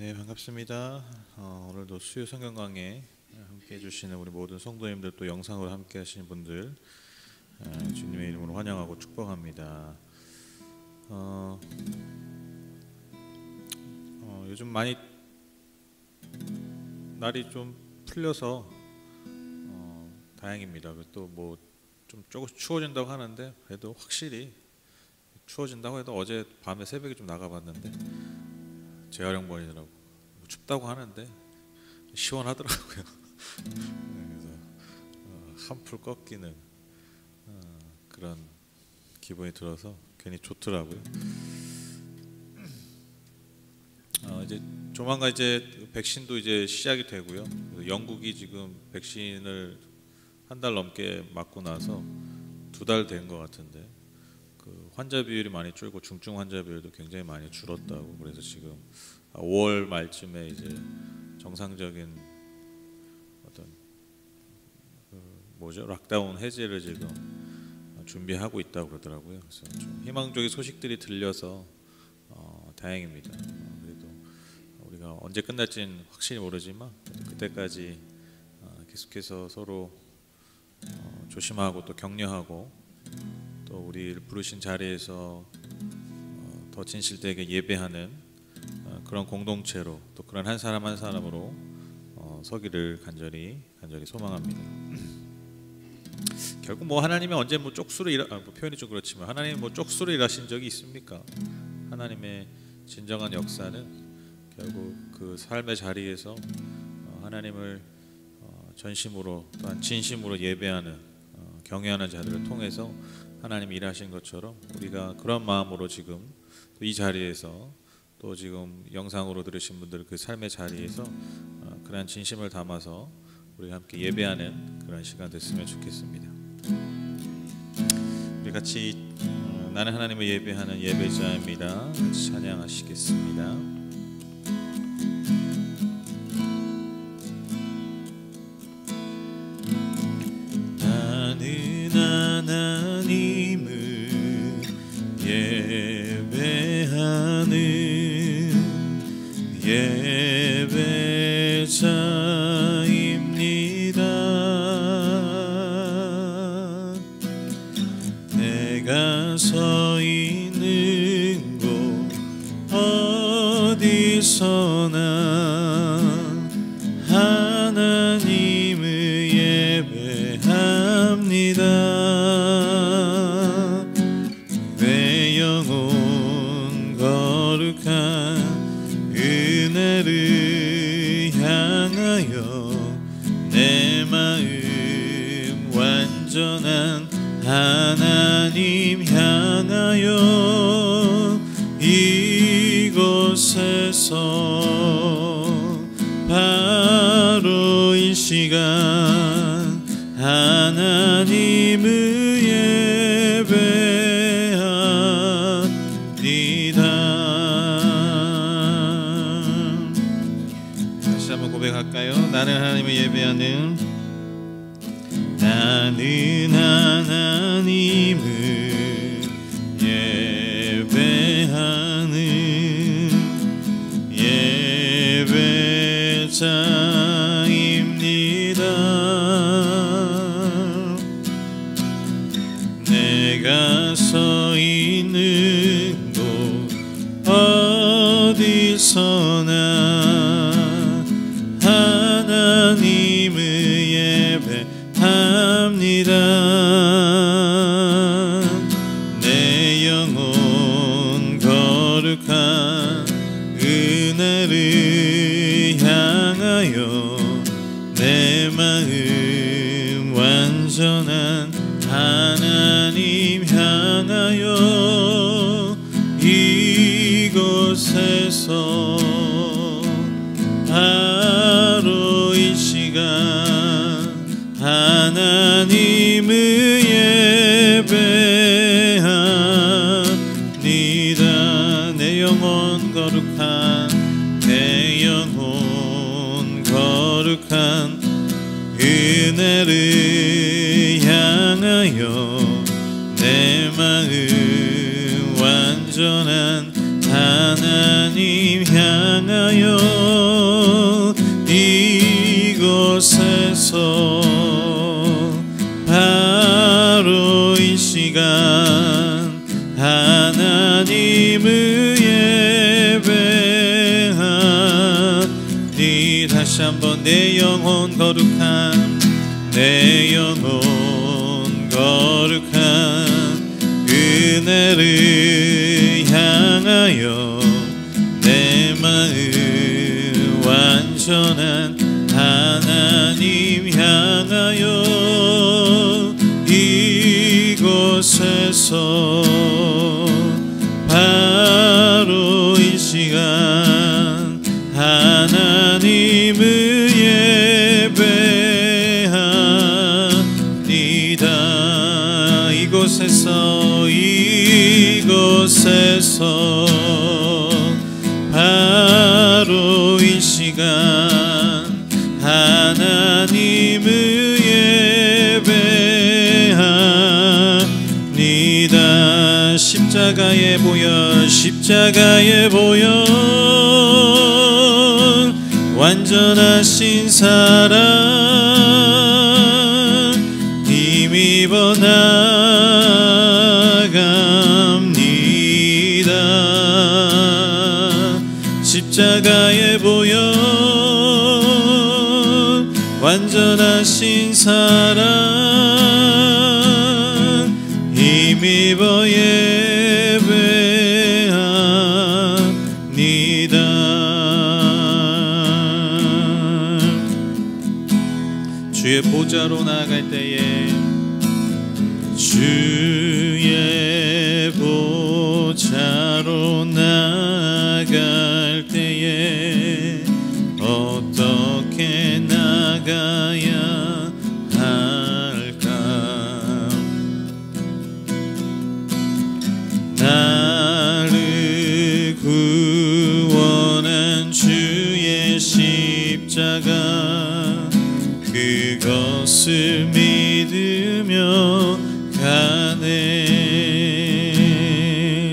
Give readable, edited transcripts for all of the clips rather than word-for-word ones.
네, 반갑습니다. 오늘도 수요 성경 강해 함께 해주시는 우리 모든 성도님들, 또 영상으로 함께 하시는 분들 주님의 이름으로 환영하고 축복합니다. 요즘 많이 날이 좀 풀려서 다행입니다. 또 뭐 좀 조금씩 추워진다고 하는데, 그래도 확실히 추워진다고 해도 어제 밤에 새벽에 좀 나가봤는데 재활용번이더라고. 춥다고 하는데 시원하더라고요. 그래서 한풀 꺾이는 그런 기분이 들어서 괜히 좋더라고요. 이제 조만간 이제 백신도 이제 시작이 되고요. 영국이 지금 백신을 한 달 넘게 맞고 나서 2달 된 것 같은데, 그 환자 비율이 많이 줄고 중증 환자 비율도 굉장히 많이 줄었다고. 그래서 지금 5월 말쯤에 이제 정상적인 어떤 락다운 해제를 지금 준비하고 있다고 그러더라고요. 그래서 좀 희망적인 소식들이 들려서 다행입니다. 그래도 우리가 언제 끝날지는 확실히 모르지만 그때까지 계속해서 서로 조심하고 또 격려하고, 또 우리를 부르신 자리에서 더 진실되게 예배하는 그런 공동체로, 또 그런 한 사람 한 사람으로 서기를 간절히 소망합니다. 결국 뭐 하나님이 언제 뭐 쪽수로 표현이 좀 그렇지만, 하나님이 뭐 쪽수로 일하신 적이 있습니까? 하나님의 진정한 역사는 결국 그 삶의 자리에서 하나님을 전심으로 또한 진심으로 예배하는 경외하는 자들을 통해서 하나님이 일하신 것처럼, 우리가 그런 마음으로 지금 또 이 자리에서, 또 지금 영상으로 들으신 분들 그 삶의 자리에서 그런 진심을 담아서 우리가 함께 예배하는 그런 시간 됐으면 좋겠습니다. 우리 같이 나는 하나님을 예배하는 예배자입니다. 같이 찬양하시겠습니다. 나는 하나님을 예배하는 예배자입니다. 내가 서 있는 곳 어디서나 하나님을 예배합니다. 내 영혼 거룩한 은혜를 향하여, 내 마음 완전한 하나님 향하여, 이곳에서 바로 이 시간 하나님을 예배합니다. 다시 한번 고백할까요? 나는 하나님을 예배하는, 나는 하나님을 예배하는 예배자입니다. 내가 서 있는 곳 어디서나 하나님을 예배합니다. 내 영혼 거룩한 은혜를 향하여, 내 마음 완전한 하나님 향하여, 이곳에서 바로 이 시간 하나님을 예배합니다. 내 영혼 거룩한, 내 영혼 거룩한 은혜를 향하여, 내 마음 완전한 하나님 향하여 이곳에서 바로 이 시간 하나님을 예배하니 다시 한번 내 영혼 거룩한 내 영혼 거룩한 그네를 향하여 내 마음 완전한 하나님 향하여 이곳에서 바로 이 시간 하나님을 예배하니다. 이곳에서 바로 이 시간 하나님을 예배하니다. 십자가에 보여 완전하신 사랑 힘입어 나갑니다. 십자가에 보여 완전하신 사랑 힘입어 예배합니다. 주의 보좌로 나아갈 때에 주의 보좌로 나아갈 때에 어떻게 나가야 할까? 나를 구원한 주의 십자가 그것을 믿으며 가네.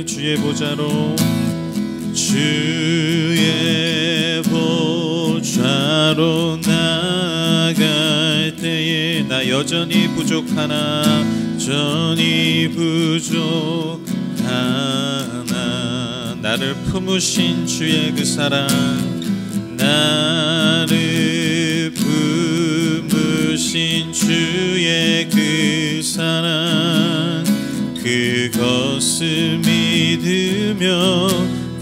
주의 보좌로 나아갈 때에 나 여전히 부족하나 나를 품으신 주의 그 사랑 나를 품으신 주의 그 사랑 그것을 믿으며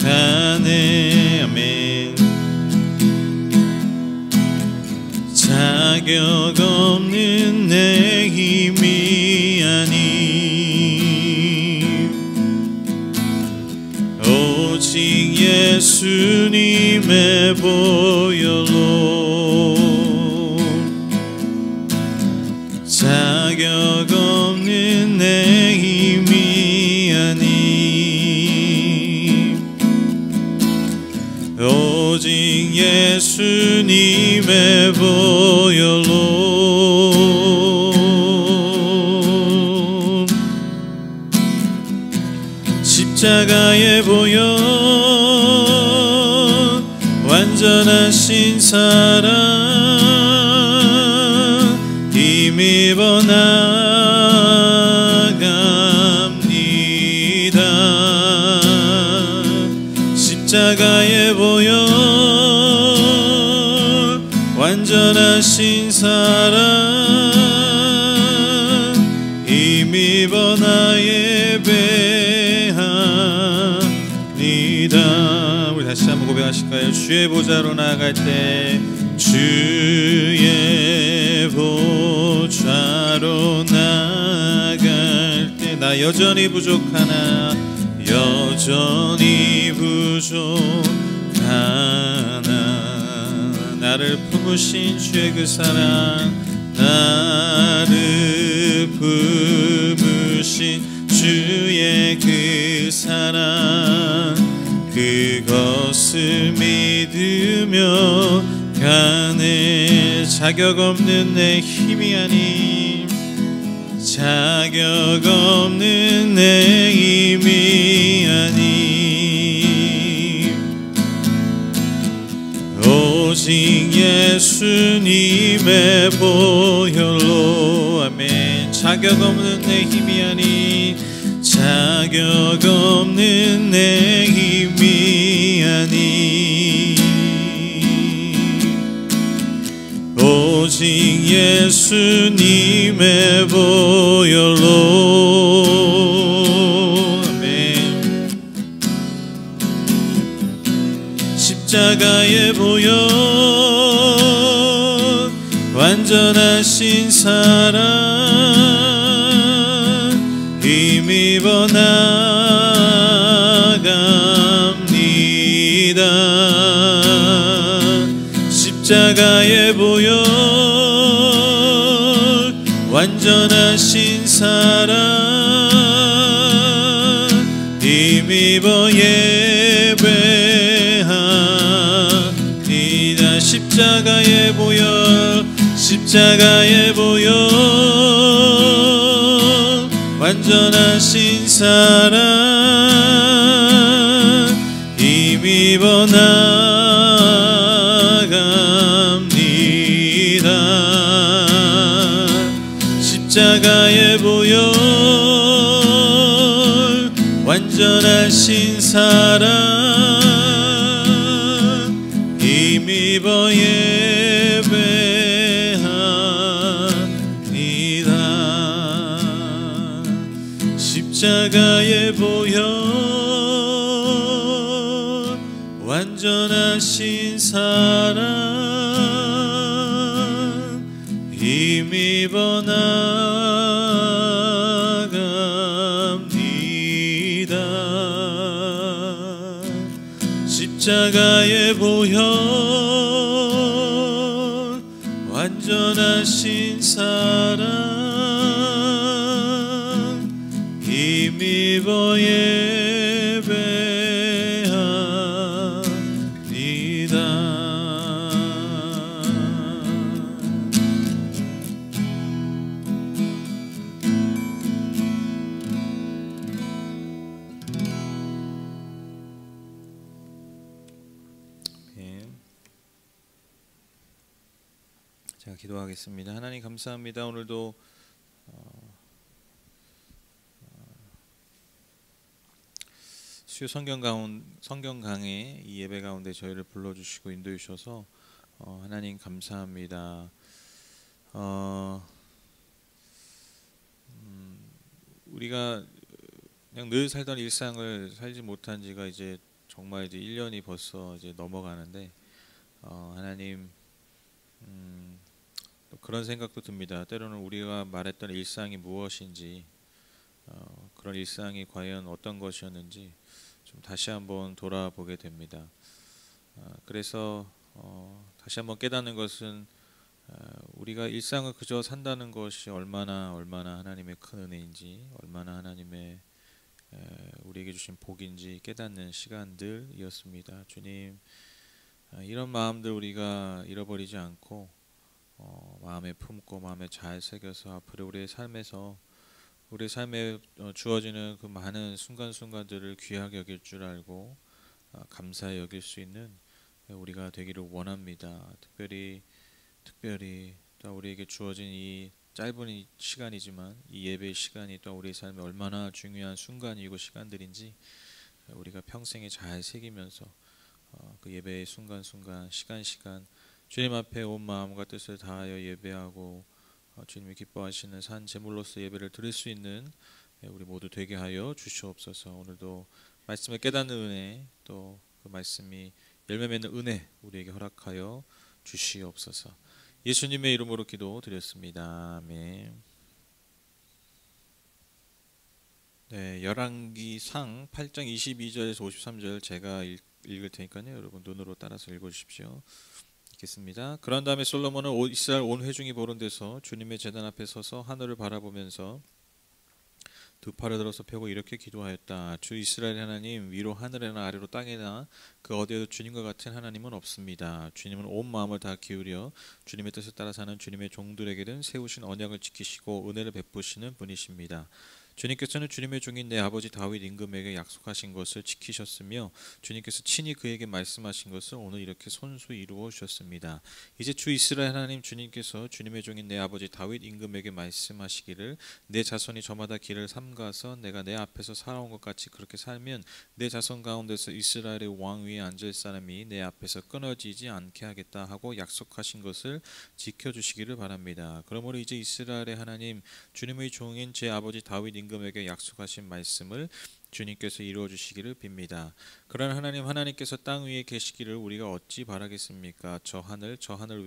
가네. 아멘. 자격 없는 내 힘이 아님 오직 예수님의 보혈로 자격 없는 내 힘이 아님 오직 예수님의 보혈로 십자가에 보여 완전하신 사랑 힘입어 나갑니다. 십자가에 보여 완전하신 사랑 힘입어 나 예배합니다. 우리 다시 한번 고백하실까요? 주의 보좌로 나아갈 때 주의 보좌로 나아갈 때 나 여전히 부족하나 여전히 부족하나 나를 품으신 주의 그 사랑 나를 품으신 주의 그 사랑 그것을 믿으며 가네. 자격 없는 내 힘이 아닌 자격 없는 내 힘이 아닌 오직 예수님의 보혈로 아멘. 자격 없는 내 힘이 아닌 자격 없는 내 힘이 아닌 오직 예수님의 보혈로 아멘. 십자가의 보혈 완전하신 사랑 힘입어 나갑니다. 십자가의 보혈 완전하신 사랑 힘입어 예배합니다. 십자가의 보혈 십자가의 보혈 완전하신 사랑 힘입어 나갑니다. 십자가의 보혈 완전하신 사랑 힘입어 예배합니다. 십자가의 보혈 완전하신 사랑 힘입어 나갑니다. 십자가의 보혈 완전하신 사랑 힘입어 예배합니다. 제가 기도하겠습니다. 하나님 감사합니다. 오늘도 수요 성경 강의 이 예배 가운데 저희를 불러주시고 인도해 주셔서 하나님 감사합니다. 우리가 그냥 늘 살던 일상을 살지 못한 지가 이제 정말 이제 1년이 벌써 이제 넘어가는데 하나님 또 그런 생각도 듭니다. 때로는 우리가 말했던 일상이 무엇인지 그런 일상이 과연 어떤 것이었는지 좀 다시 한번 돌아보게 됩니다. 그래서 다시 한번 깨닫는 것은 우리가 일상을 그저 산다는 것이 얼마나 하나님의 큰 은혜인지 얼마나 하나님의 우리에게 주신 복인지 깨닫는 시간들이었습니다. 주님 이런 마음들 우리가 잃어버리지 않고 마음에 품고 마음에 잘 새겨서 앞으로 우리의 삶에서 우리 삶에 주어지는 그 많은 순간순간들을 귀하게 여길 줄 알고 감사히 여길 수 있는 우리가 되기를 원합니다. 특별히 또 우리에게 주어진 이 짧은 시간이지만 이 예배의 시간이 또 우리 삶에 얼마나 중요한 순간이고 시간들인지 우리가 평생에 잘 새기면서 그 예배의 순간순간 시간 주님 앞에 온 마음과 뜻을 다하여 예배하고 주님이 기뻐하시는 산 제물로서 예배를 드릴 수 있는 우리 모두 되게 하여 주시옵소서. 오늘도 말씀을 깨닫는 은혜 또 그 말씀이 열매 맺는 은혜 우리에게 허락하여 주시옵소서. 예수님의 이름으로 기도드렸습니다. 아멘. 네, 열왕기상 8장 22절에서 53절 제가 읽을 테니까요. 여러분 눈으로 따라서 읽어주십시오. 읽겠습니다. 그런 다음에 솔로몬은 이스라엘 온 회중이 보는 데서 주님의 제단 앞에 서서 하늘을 바라보면서 두 팔을 들어서 펴고 이렇게 기도하였다. 주 이스라엘 하나님, 위로 하늘에나 아래로 땅에나 그 어디에도 주님과 같은 하나님은 없습니다. 주님은 온 마음을 다 기울여 주님의 뜻을 따라 사는 주님의 종들에게는 세우신 언약을 지키시고 은혜를 베푸시는 분이십니다. 주님께서는 주님의 종인 내 아버지 다윗 임금에게 약속하신 것을 지키셨으며 주님께서 친히 그에게 말씀하신 것을 오늘 이렇게 손수 이루어 주셨습니다. 이제 주 이스라엘 하나님 주님께서 주님의 종인 내 아버지 다윗 임금에게 말씀하시기를 내 자손이 저마다 길을 삼가서 내가 내 앞에서 살아온 것 같이 그렇게 살면 내 자손 가운데서 이스라엘의 왕 위에 앉을 사람이 내 앞에서 끊어지지 않게 하겠다 하고 약속하신 것을 지켜주시기를 바랍니다. 그러므로 이제 이스라엘의 하나님 주님의 종인 제 아버지 다윗 임금에게 약속하신 말씀을 주님께서 이루어 주시기를 빕니다. 그러나 하나님께서 땅 위에 계시기를 우리가 어찌 바라겠습니까? 저 하늘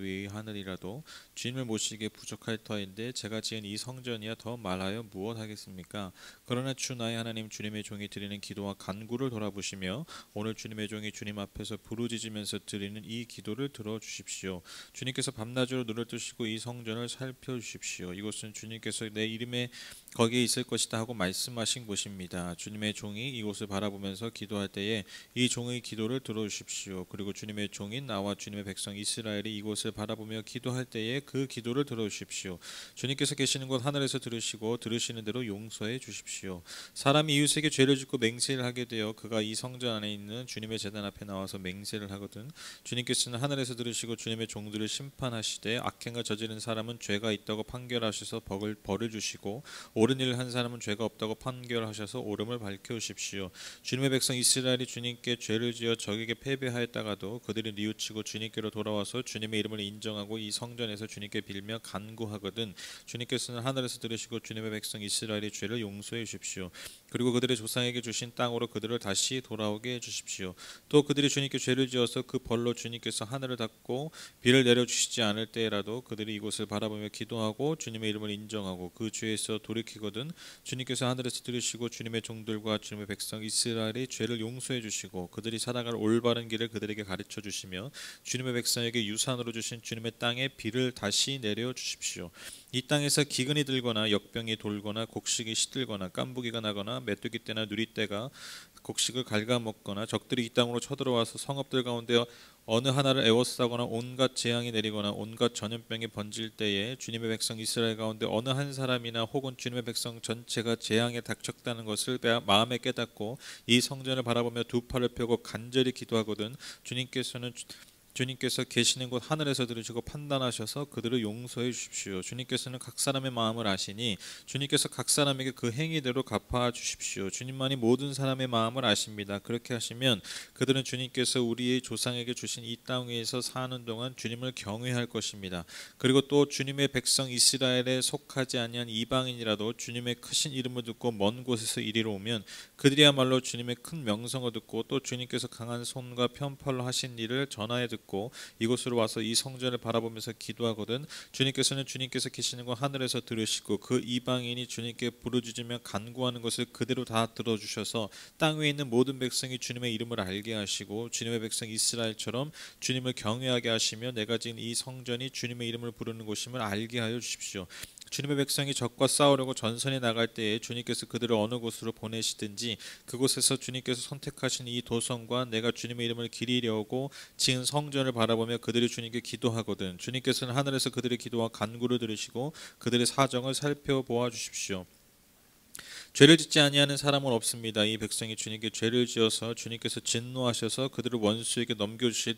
위의 하늘이라도 주님을 모시기에 부족할 터인데 제가 지은 이 성전이야 더 말하여 무엇하겠습니까? 그러나 주 나의 하나님 주님의 종이 드리는 기도와 간구를 돌아보시며 오늘 주님의 종이 주님 앞에서 부르짖으면서 드리는 이 기도를 들어주십시오. 주님께서 밤낮으로 눈을 뜨시고 이 성전을 살펴주십시오. 이곳은 주님께서 내 이름에 거기에 있을 것이다 하고 말씀하신 곳입니다. 주님의 종이 이곳을 바라보면서 기도할 때에 이 종의 기도를 들어주십시오. 그리고 주님의 종인 나와 주님의 백성 이스라엘이 이곳을 바라보며 기도할 때에 그 기도를 들어주십시오. 주님께서 계시는 곳 하늘에서 들으시고 들으시는 대로 용서해 주십시오. 사람이 이웃에게 죄를 짓고 맹세를 하게 되어 그가 이 성전 안에 있는 주님의 제단 앞에 나와서 맹세를 하거든 주님께서는 하늘에서 들으시고 주님의 종들을 심판하시되 악행을 저지른 사람은 죄가 있다고 판결하셔서 벌을 주시고 옳은 일을 한 사람은 죄가 없다고 판결하셔서 옳음을 밝혀주십시오. 주님의 백성 이스라엘이 주님께 죄를 지어 적에게 패배하였다가도 그들이 뉘우치고 주님께로 돌아와서 주님의 이름을 인정하고 이 성전에서 주님께 빌며 간구하거든 주님께서는 하늘에서 들으시고 주님의 백성 이스라엘의 죄를 용서해 주십시오. 그리고 그들의 조상에게 주신 땅으로 그들을 다시 돌아오게 해주십시오. 또 그들이 주님께 죄를 지어서 그 벌로 주님께서 하늘을 닫고 비를 내려주시지 않을 때라도 그들이 이곳을 바라보며 기도하고 주님의 이름을 인정하고 그 죄에서 돌이키거든 주님께서 하늘에서 들으시고 주님의 종들과 주님의 백성 이스라엘의 죄를 용서해 주시고 그들이 살아갈 올바른 길을 그들에게 가르쳐 주시며 주님의 백성에게 유산으로 주신 주님의 땅에 비를 다시 내려 주십시오. 이 땅에서 기근이 들거나 역병이 돌거나 곡식이 시들거나 깐부기가 나거나 메뚜기 떼나 누리 떼가 곡식을 갉아먹거나 적들이 이 땅으로 쳐들어와서 성읍들 가운데 어느 하나를 에워싸거나 온갖 재앙이 내리거나 온갖 전염병이 번질 때에 주님의 백성 이스라엘 가운데 어느 한 사람이나 혹은 주님의 백성 전체가 재앙에 닥쳤다는 것을 마음에 깨닫고 이 성전을 바라보며 두 팔을 펴고 간절히 기도하거든 주님께서 계시는 곳 하늘에서 들으시고 판단하셔서 그들을 용서해 주십시오. 주님께서는 각 사람의 마음을 아시니 주님께서 각 사람에게 그 행위대로 갚아 주십시오. 주님만이 모든 사람의 마음을 아십니다. 그렇게 하시면 그들은 주님께서 우리의 조상에게 주신 이 땅 위에서 사는 동안 주님을 경외할 것입니다. 그리고 또 주님의 백성 이스라엘에 속하지 아니한 이방인이라도 주님의 크신 이름을 듣고 먼 곳에서 이리로 오면 그들이야말로 주님의 큰 명성을 듣고 또 주님께서 강한 손과 편팔로 하신 일을 전하여 듣고 이곳으로 와서 이 성전을 바라보면서 기도하거든 주님께서 계시는 곳 하늘에서 들으시고 그 이방인이 주님께 부르짖으며 간구하는 것을 그대로 다 들어주셔서 땅 위에 있는 모든 백성이 주님의 이름을 알게 하시고 주님의 백성 이스라엘처럼 주님을 경외하게 하시며 내가 지은 이 성전이 주님의 이름을 부르는 곳임을 알게 하여 주십시오. 주님의 백성이 적과 싸우려고 전선에 나갈 때에 주님께서 그들을 어느 곳으로 보내시든지 그곳에서 주님께서 선택하신 이 도성과 내가 주님의 이름을 기리려고 지은 성전을 바라보며 그들이 주님께 기도하거든 주님께서는 하늘에서 그들의 기도와 간구를 들으시고 그들의 사정을 살펴보아 주십시오. 죄를 짓지 아니하는 사람은 없습니다. 이 백성이 주님께 죄를 지어서 주님께서 진노하셔서 그들을 원수에게 넘겨주실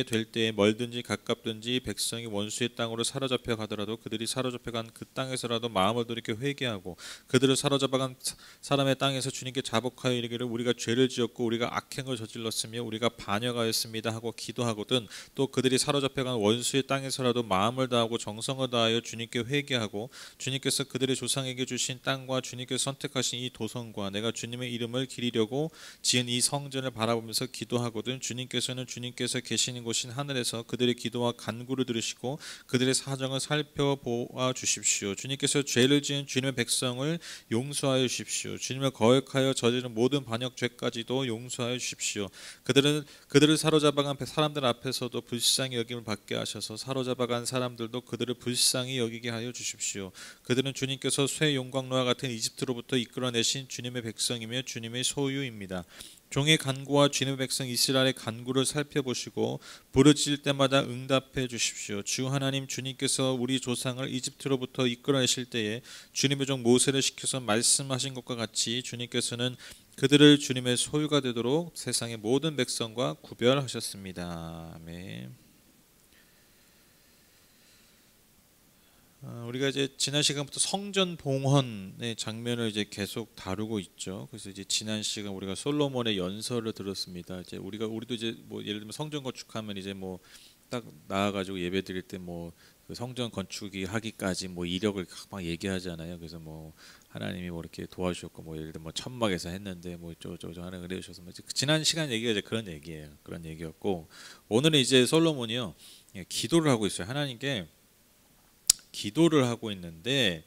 될 때에 멀든지 가깝든지 백성이 원수의 땅으로 사로잡혀 가더라도 그들이 사로잡혀 간 그 땅에서라도 마음을 돌이켜 회개하고 그들을 사로잡아간 사람의 땅에서 주님께 자복하여 이르기를 우리가 죄를 지었고 우리가 악행을 저질렀으며 우리가 반역하였습니다 하고 기도하거든 또 그들이 사로잡혀 간 원수의 땅에서라도 마음을 다하고 정성을 다하여 주님께 회개하고 주님께서 그들의 조상에게 주신 땅과 주님께서 선택하신 이 도성과 내가 주님의 이름을 기리려고 지은 이 성전을 바라보면서 기도하거든 주님께서 계시는 곳인 하늘에서 그들의 기도와 간구를 들으시고 그들의 사정을 살펴보아 주십시오. 주님께서 죄를 지은 주님의 백성을 용서하여 주십시오. 주님을 거역하여 저지른 모든 반역 죄까지도 용서하여 주십시오. 그들을 사로잡아간 사람들 앞에서도 불쌍히 여김을 받게 하셔서 사로잡아간 사람들도 그들을 불쌍히 여기게 하여 주십시오. 그들은 주님께서 쇠 용광로와 같은 이집트로부터 이끌어내신 주님의 백성이며 주님의 소유입니다. 종의 간구와 주님의 백성 이스라엘의 간구를 살펴보시고 부르짖을 때마다 응답해 주십시오. 주 하나님 주님께서 우리 조상을 이집트로부터 이끌어내실 때에 주님의 종 모세를 시켜서 말씀하신 것과 같이 주님께서는 그들을 주님의 소유가 되도록 세상의 모든 백성과 구별하셨습니다. 아멘. 우리가 이제 지난 시간부터 성전 봉헌의 장면을 이제 계속 다루고 있죠. 그래서 이제 지난 시간 우리가 솔로몬의 연설을 들었습니다. 이제 우리도 이제 뭐 예를 들면 성전 건축하면 이제 뭐 딱 나와가지고 예배 드릴 때 뭐 그 성전 건축이 하기까지 뭐 이력을 막 얘기하잖아요. 그래서 뭐 하나님이 뭐 이렇게 도와주셨고 뭐 예를 들면 뭐 천막에서 했는데 뭐 저저 하나 그래 주셔서 뭐 지난 시간 얘기가 이제 그런 얘기예요. 그런 얘기였고 오늘은 이제 솔로몬이요 기도를 하고 있어요. 하나님께 기도를 하고 있는데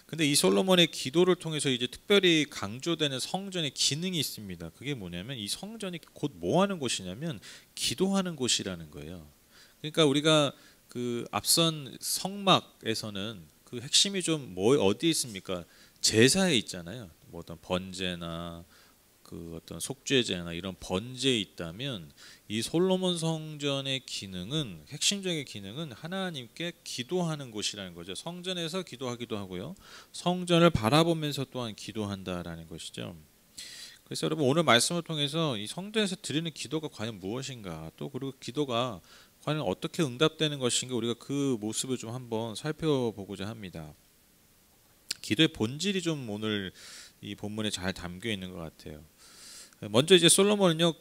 근데 이 솔로몬의 기도를 통해서 이제 특별히 강조되는 성전의 기능이 있습니다. 그게 뭐냐면 이 성전이 곧 뭐 하는 곳이냐면 기도하는 곳이라는 거예요. 그러니까 우리가 그 앞선 성막에서는 그 핵심이 좀 뭐 어디에 있습니까? 제사에 있잖아요. 뭐 어떤 번제나 그 어떤 속죄제나 이런 번제에 있다면 이 솔로몬 성전의 기능은 핵심적인 기능은 하나님께 기도하는 곳이라는 거죠. 성전에서 기도하기도 하고요. 성전을 바라보면서 또한 기도한다라는 것이죠. 그래서 여러분 오늘 말씀을 통해서 이 성전에서 드리는 기도가 과연 무엇인가 또 그리고 기도가 과연 어떻게 응답되는 것인가 우리가 그 모습을 좀 한번 살펴보고자 합니다. 기도의 본질이 좀 오늘 이 본문에 잘 담겨 있는 것 같아요. 먼저 이제 솔로몬은요,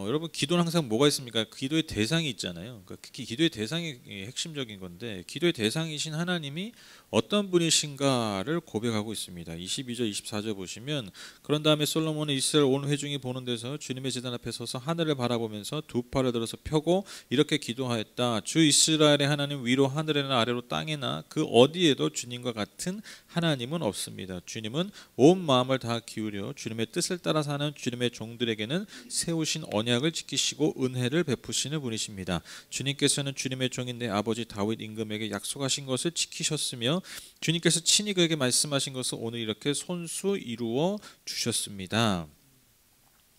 여러분 기도는 항상 뭐가 있습니까? 기도의 대상이 있잖아요. 그러니까 특히 기도의 대상이 핵심적인 건데 기도의 대상이신 하나님이 어떤 분이신가를 고백하고 있습니다. 22절, 24절 보시면 그런 다음에 솔로몬은 이스라엘 온 회중이 보는 데서 주님의 제단 앞에 서서 하늘을 바라보면서 두 팔을 들어서 펴고 이렇게 기도하였다. 주 이스라엘의 하나님 위로 하늘에나 아래로 땅에나 그 어디에도 주님과 같은 하나님은 없습니다. 주님은 온 마음을 다 기울여 주님의 뜻을 따라 사는 주님의 종들에게는 세우신 언약을 지키시고 은혜를 베푸시는 분이십니다. 주님께서는 주님의 종인 내 아버지 다윗 임금에게 약속하신 것을 지키셨으며 주님께서 친히 그에게 말씀하신 것을 오늘 이렇게 손수 이루어 주셨습니다.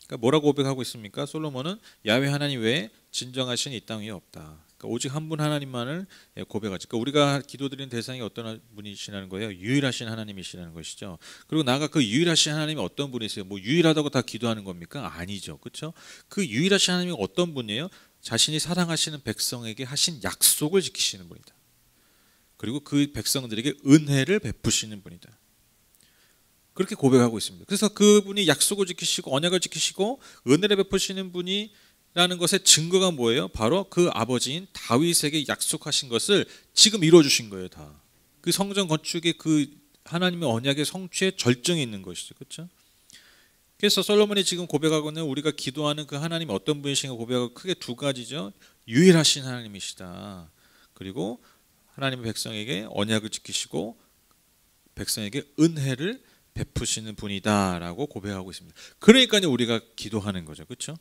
그러니까 뭐라고 고백하고 있습니까? 솔로몬은 야훼 하나님 외에 진정하신 이 땅 위에 없다. 그러니까 오직 한 분 하나님만을 고백하지. 그러니까 우리가 기도드리는 대상이 어떤 분이시라는 거예요? 유일하신 하나님이시라는 것이죠. 그리고 나아가 그 유일하신 하나님이 어떤 분이세요? 뭐 유일하다고 다 기도하는 겁니까? 아니죠. 그렇죠? 그 유일하신 하나님이 어떤 분이에요? 자신이 사랑하시는 백성에게 하신 약속을 지키시는 분이다. 그리고 그 백성들에게 은혜를 베푸시는 분이다. 그렇게 고백하고 있습니다. 그래서 그분이 약속을 지키시고 언약을 지키시고 은혜를 베푸시는 분이 라는 것의 증거가 뭐예요? 바로 그 아버지인 다윗에게 약속하신 것을 지금 이루어 주신 거예요. 다. 그 성전 건축의 그 하나님의 언약의 성취에 절정이 있는 것이죠. 그렇죠? 그래서 솔로몬이 지금 고백하고 있는 우리가 기도하는 그 하나님이 어떤 분이신가 고백하고 크게 두 가지죠. 유일하신 하나님이시다. 그리고 하나님의 백성에게 언약을 지키시고 백성에게 은혜를 베푸시는 분이다라고 고백하고 있습니다. 그러니까요 우리가 기도하는 거죠. 그렇죠?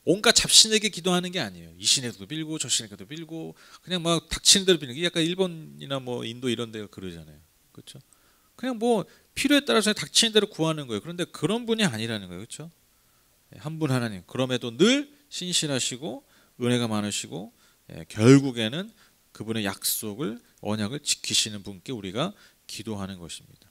온갖 잡신에게 기도하는 게 아니에요. 이 신에도 빌고 저 신에게도 빌고 그냥 막 닥치는 대로 빌는 게 약간 일본이나 뭐 인도 이런 데가 그러잖아요. 그렇죠? 그냥 뭐 필요에 따라서 닥치는 대로 구하는 거예요. 그런데 그런 분이 아니라는 거예요. 그렇죠? 한 분 하나님. 그럼에도 늘 신실하시고 은혜가 많으시고 결국에는 그분의 약속을 언약을 지키시는 분께 우리가 기도하는 것입니다.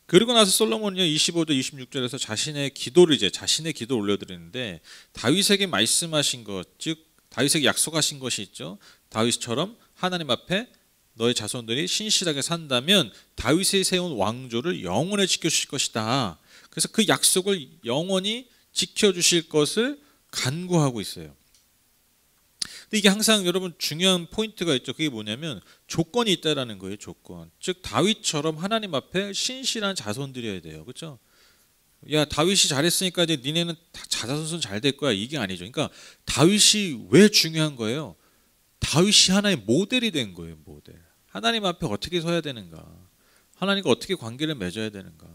그리고 나서 솔로몬은요 25절 26절에서 자신의 기도를 올려드리는데 다윗에게 말씀하신 것, 즉 다윗에게 약속하신 것이 있죠. 다윗처럼 하나님 앞에 너의 자손들이 신실하게 산다면 다윗이 세운 왕조를 영원히 지켜주실 것이다. 그래서 그 약속을 영원히 지켜주실 것을 간구하고 있어요. 근데 이게 항상 여러분 중요한 포인트가 있죠. 그게 뭐냐면 조건이 있다라는 거예요. 조건. 즉 다윗처럼 하나님 앞에 신실한 자손들이어야 돼요. 그렇죠? 야 다윗이 잘했으니까 이제 니네는 다 자손은 잘 될 거야. 이게 아니죠. 그러니까 다윗이 왜 중요한 거예요? 다윗이 하나의 모델이 된 거예요. 모델. 하나님 앞에 어떻게 서야 되는가? 하나님과 어떻게 관계를 맺어야 되는가?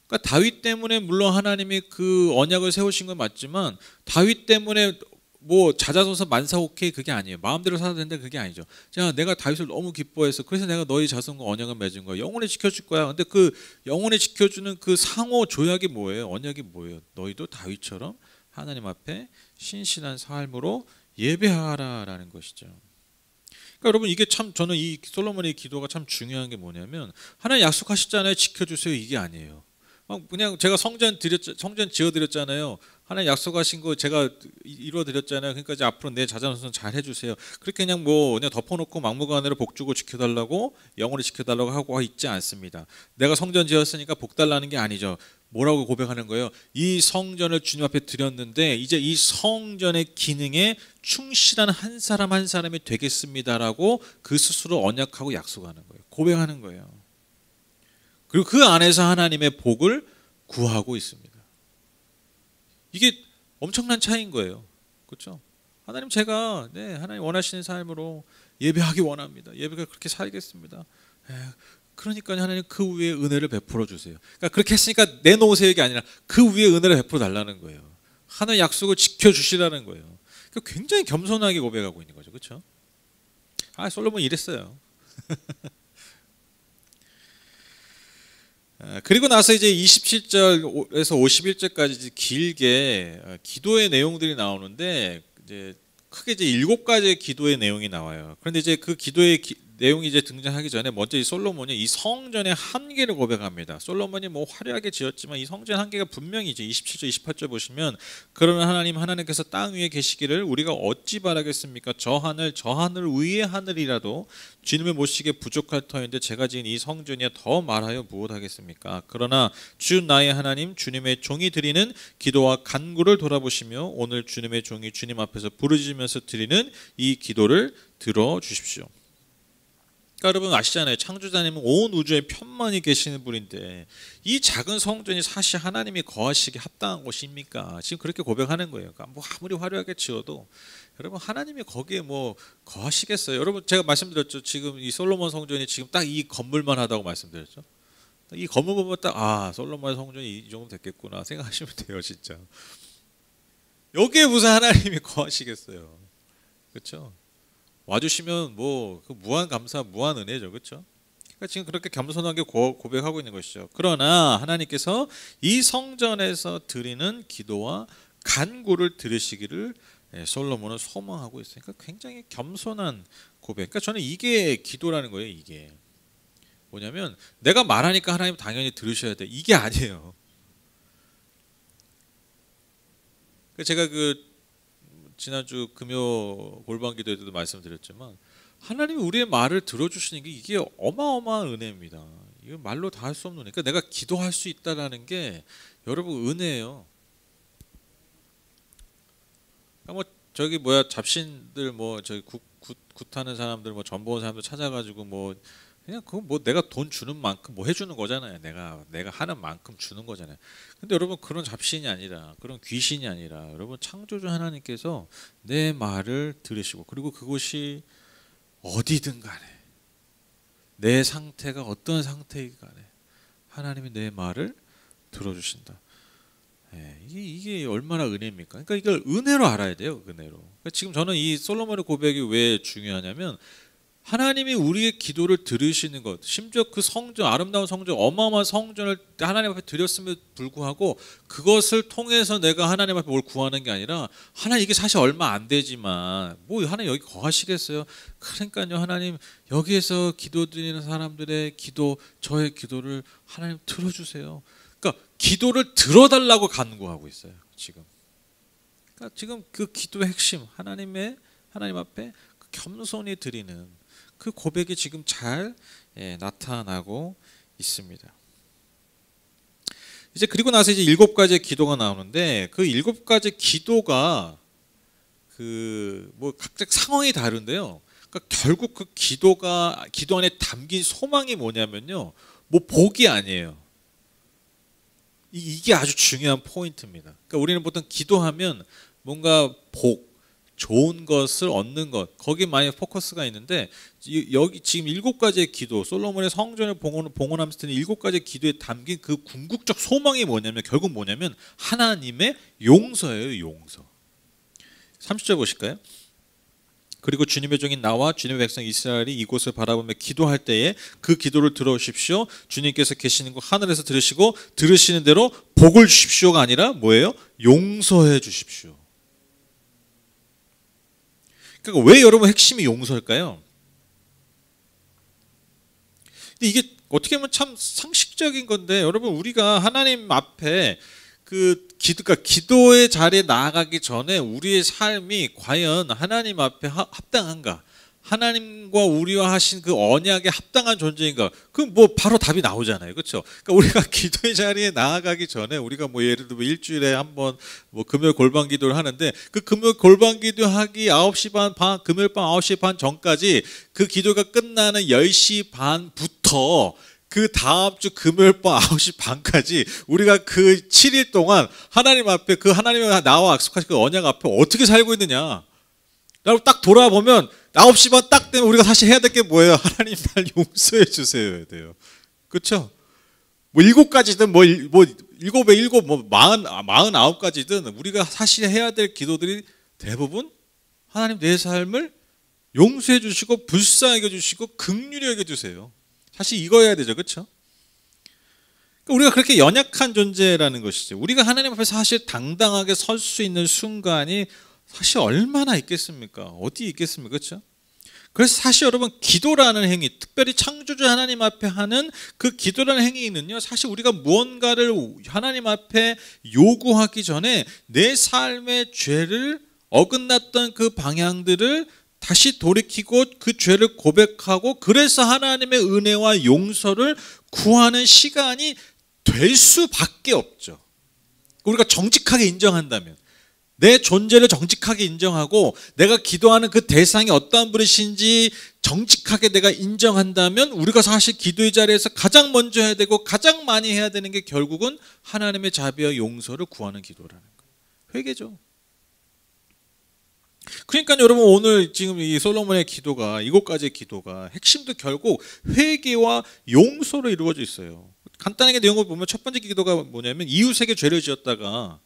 그러니까 다윗 때문에 물론 하나님이 그 언약을 세우신 건 맞지만 다윗 때문에 뭐 자자손손 만사오케이 그게 아니에요. 마음대로 살아야 된다 그게 아니죠. 자, 내가 다윗을 너무 기뻐해서 그래서 내가 너희 자손과 언약을 맺은 거야. 영원히 지켜줄 거야. 근데 그 영원히 지켜주는 그 상호 조약이 뭐예요? 언약이 뭐예요? 너희도 다윗처럼 하나님 앞에 신실한 삶으로 예배하라라는 것이죠. 그러니까 여러분 이게 참 저는 이 솔로몬의 기도가 참 중요한 게 뭐냐면 하나님 약속하셨잖아요. 지켜주세요. 이게 아니에요. 그냥 제가 성전 지어드렸잖아요. 하나님 약속하신 거 제가 이루어드렸잖아요. 그러니까 이제 앞으로 내 자자손손 잘 해주세요. 그렇게 그냥 뭐 그냥 덮어놓고 막무가내로 복 주고 지켜달라고 영원히 지켜달라고 하고 있지 않습니다. 내가 성전 지었으니까 복 달라는 게 아니죠. 뭐라고 고백하는 거예요? 이 성전을 주님 앞에 드렸는데 이제 이 성전의 기능에 충실한 한 사람 한 사람이 되겠습니다라고 그 스스로 언약하고 약속하는 거예요. 고백하는 거예요. 그리고 그 안에서 하나님의 복을 구하고 있습니다. 이게 엄청난 차이인 거예요. 그렇죠? 하나님 제가 하나님 원하시는 삶으로 예배하기 원합니다. 예배가 그렇게 살겠습니다. 그러니까 하나님 그 위에 은혜를 베풀어 주세요. 그러니까 그렇게 했으니까 내놓으세요 이게 아니라 그 위에 은혜를 베풀어 달라는 거예요. 하나님 약속을 지켜주시라는 거예요. 그러니까 굉장히 겸손하게 고백하고 있는 거죠. 그렇죠? 솔로몬 이랬어요. 그리고 나서 이제 27절에서 51절까지 길게 기도의 내용들이 나오는데 이제 크게 이제 7가지의 기도의 내용이 나와요. 그런데 이제 그 기도의 내용이 이제 등장하기 전에 먼저 이 솔로몬이 이 성전의 한계를 고백합니다. 솔로몬이 뭐 화려하게 지었지만 이 성전 한계가 분명히 이제 27절, 28절 보시면 그러나 하나님께서 땅 위에 계시기를 우리가 어찌 바라겠습니까? 저 하늘 위의 하늘이라도 주님을 모시기에 부족할 터인데 제가 지은 이 성전이야 더 말하여 무엇하겠습니까? 그러나 주 나의 하나님 주님의 종이 드리는 기도와 간구를 돌아보시며 오늘 주님의 종이 주님 앞에서 부르짖으면서 드리는 이 기도를 들어주십시오. 그러니까 여러분 아시잖아요. 창조자님은 온 우주에 편만히 계시는 분인데 이 작은 성전이 사실 하나님이 거하시기 합당한 곳입니까? 지금 그렇게 고백하는 거예요. 그러니까 뭐 아무리 화려하게 지어도 여러분 하나님이 거기에 뭐 거하시겠어요? 여러분 제가 말씀드렸죠. 지금 이 솔로몬 성전이 지금 딱 이 건물만 하다고 말씀드렸죠. 이 건물 보면 딱 솔로몬 성전이 이 정도 됐겠구나 생각하시면 돼요. 진짜 여기에 무슨 하나님이 거하시겠어요? 그렇죠? 와주시면 뭐 그 무한 감사, 무한 은혜죠, 그렇죠? 그러니까 지금 그렇게 겸손하게 고백하고 있는 것이죠. 그러나 하나님께서 이 성전에서 드리는 기도와 간구를 들으시기를 솔로몬은 소망하고 있어요. 그러니까 굉장히 겸손한 고백. 그러니까 저는 이게 기도라는 거예요. 이게 뭐냐면 내가 말하니까 하나님 당연히 들으셔야 돼. 이게 아니에요. 제가 지난주 금요 골방 기도 때도 말씀드렸지만 하나님이 우리의 말을 들어주시는 게 이게 어마어마한 은혜입니다. 이거 말로 다 할 수 없는 은혜. 그러니까 내가 기도할 수 있다라는 게 여러분 은혜예요. 그러니까 잡신들 저기 굿하는 사람들 전보원 사람들 찾아가지고 그냥 그거 내가 돈 주는 만큼 해주는 거잖아요. 내가 하는 만큼 주는 거잖아요. 근데 여러분 그런 잡신이 아니라 그런 귀신이 아니라 여러분 창조주 하나님께서 내 말을 들으시고 그리고 그곳이 어디든 간에 내 상태가 어떤 상태이든 간에 하나님이 내 말을 들어주신다. 이게 얼마나 은혜입니까? 그러니까 이걸 은혜로 알아야 돼요. 은혜로. 그러니까 지금 저는 이 솔로몬의 고백이 왜 중요하냐면 하나님이 우리의 기도를 들으시는 것, 심지어 그 성전, 아름다운 성전, 어마어마한 성전을 하나님 앞에 드렸음에도 불구하고 그것을 통해서 내가 하나님 앞에 뭘 구하는 게 아니라 하나님 이게 사실 얼마 안 되지만 하나님 여기 거하시겠어요? 그러니까요 하나님 여기에서 기도드리는 사람들의 기도, 저의 기도를 하나님 들어주세요. 그러니까 기도를 들어달라고 간구하고 있어요. 그러니까 지금 그 기도의 핵심, 하나님 앞에 겸손히 드리는 그 고백이 지금 잘 나타나고 있습니다. 이제 그리고 나서 이제 7가지의 기도가 나오는데 그 7가지 기도가 각각 상황이 다른데요. 그러니까 결국 그 기도 안에 담긴 소망이 뭐냐면요, 복이 아니에요. 이게 아주 중요한 포인트입니다. 그러니까 우리는 보통 기도하면 뭔가 좋은 것을 얻는 것 거기에 많이 포커스가 있는데 여기 지금 7가지의 기도 솔로몬의 성전을 봉헌하면서 드린 7가지의 기도에 담긴 그 궁극적 소망이 결국 뭐냐면 하나님의 용서예요. 용서. 30절 보실까요? 그리고 주님의 종인 나와 주님의 백성 이스라엘이 이곳을 바라보며 기도할 때에 그 기도를 들어주십시오. 주님께서 계시는 곳 하늘에서 들으시고 들으시는 대로 복을 주십시오가 아니라 뭐예요? 용서해 주십시오. 그러니까 왜 여러분 핵심이 용서일까요? 근데 이게 어떻게 보면 참 상식적인 건데, 여러분 우리가 하나님 앞에 그러니까 기도의 자리에 나아가기 전에 우리의 삶이 과연 하나님 앞에 합당한가? 하나님과 우리와 하신 그 언약에 합당한 존재인가? 그 뭐 바로 답이 나오잖아요, 그렇죠? 그러니까 우리가 기도의 자리에 나아가기 전에 우리가 뭐 예를 들면 일주일에 한번 뭐 금요일 골방 기도를 하는데, 그 금요일 골방 기도하기 9시 반 금요일 밤 9시 반 전까지 그 기도가 끝나는 10시 반부터 그 다음 주 금요일 밤 9시 반까지 우리가 그 7일 동안 하나님 앞에 그 하나님이 나와 약속하신 그 언약 앞에 어떻게 살고 있느냐. 여러분 딱 돌아보면 9시 반 딱 되면 우리가 사실 해야 될 게 뭐예요? 하나님 날 용서해 주세요 해야 돼요. 그렇죠? 뭐 7가지든 뭐 7에 7, 뭐 49가지든 우리가 사실 해야 될 기도들이 대부분 하나님 내 삶을 용서해 주시고 불쌍히 여겨주시고 긍휼히 여겨주세요. 사실 이거 해야 되죠, 그렇죠? 그러니까 우리가 그렇게 연약한 존재라는 것이죠. 우리가 하나님 앞에 사실 당당하게 설 수 있는 순간이 사실 얼마나 있겠습니까? 어디 있겠습니까, 그렇죠? 그래서 사실 여러분 기도라는 행위, 특별히 창조주 하나님 앞에 하는 그 기도라는 행위는요, 사실 우리가 무언가를 하나님 앞에 요구하기 전에 내 삶의 죄를 어긋났던 그 방향들을 다시 돌이키고 그 죄를 고백하고 그래서 하나님의 은혜와 용서를 구하는 시간이 될 수밖에 없죠. 우리가 정직하게 인정한다면, 내 존재를 정직하게 인정하고 내가 기도하는 그 대상이 어떠한 분이신지 정직하게 내가 인정한다면 우리가 사실 기도의 자리에서 가장 먼저 해야 되고 가장 많이 해야 되는 게 결국은 하나님의 자비와 용서를 구하는 기도라는 거예요. 회개죠. 그러니까 여러분 오늘 지금 이 솔로몬의 기도가, 7가지의 기도가 핵심도 결국 회개와 용서로 이루어져 있어요. 간단하게 내용을 보면 첫 번째 기도가 뭐냐면 이웃에게 죄를 지었다가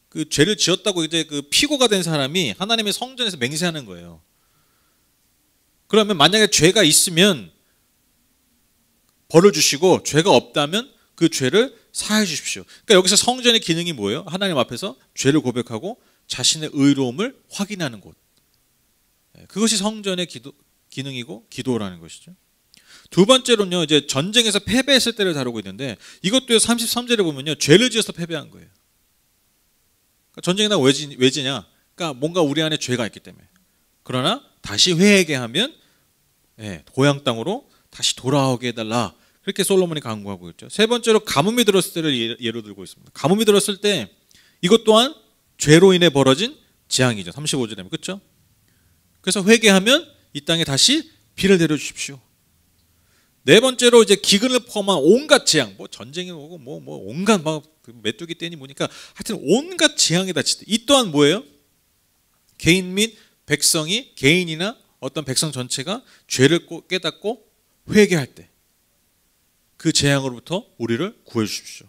그 죄를 지었다고 이제 그 피고가 된 사람이 하나님의 성전에서 맹세하는 거예요. 그러면 만약에 죄가 있으면 벌을 주시고 죄가 없다면 그 죄를 사해 주십시오. 그러니까 여기서 성전의 기능이 뭐예요? 하나님 앞에서 죄를 고백하고 자신의 의로움을 확인하는 곳. 그것이 성전의 기능이고 기도라는 것이죠. 두 번째로는요, 이제 전쟁에서 패배했을 때를 다루고 있는데, 이것도 33절에 보면요, 죄를 지어서 패배한 거예요. 그러니까 전쟁이 나 왜 지냐? 그러니까 뭔가 우리 안에 죄가 있기 때문에. 그러나 다시 회개하면 고향 땅으로 다시 돌아오게 해달라. 그렇게 솔로몬이 간구하고 있죠. 세 번째로 가뭄이 들었을 때를 예로 들고 있습니다. 가뭄이 들었을 때 이것 또한 죄로 인해 벌어진 재앙이죠. 35절에 보면, 그렇죠? 그래서 회개하면 이 땅에 다시 비를 내려주십시오. 네 번째로 이제 기근을 포함한 온갖 재앙, 뭐 전쟁이 오고 뭐 온갖 막 메뚜기 떼니 뭐니까 하여튼 온갖 재앙이 닥칠 때, 이 또한 뭐예요? 개인 및 백성이, 개인이나 어떤 백성 전체가 죄를 깨닫고 회개할 때 그 재앙으로부터 우리를 구해 주십시오.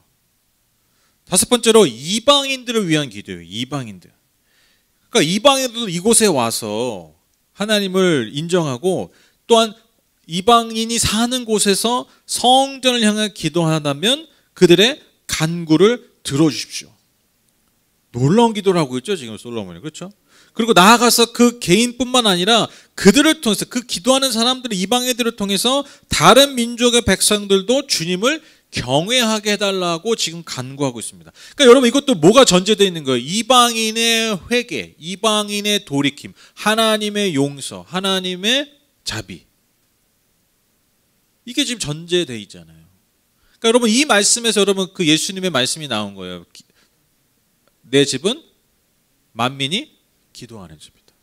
다섯 번째로 이방인들을 위한 기도예요. 이방인들. 그러니까 이방인들도 이곳에 와서 하나님을 인정하고 또한 이방인이 사는 곳에서 성전을 향해 기도한다면 그들의 간구를 들어주십시오. 놀라운 기도를 하고 있죠, 지금 솔로몬이. 그렇죠? 그리고 나아가서 그 개인뿐만 아니라 그들을 통해서, 그 기도하는 사람들, 이방인들을 통해서 다른 민족의 백성들도 주님을 경외하게 해달라고 지금 간구하고 있습니다. 그러니까 여러분 이것도 뭐가 전제되어 있는 거예요? 이방인의 회개, 이방인의 돌이킴, 하나님의 용서, 하나님의 자비. 이게 지금 전제되어 있잖아요. 그러니까 여러분 이 말씀에서 여러분 그 예수님의 말씀이 나온 거예요. 내 집은 만민이 기도하는 집이다.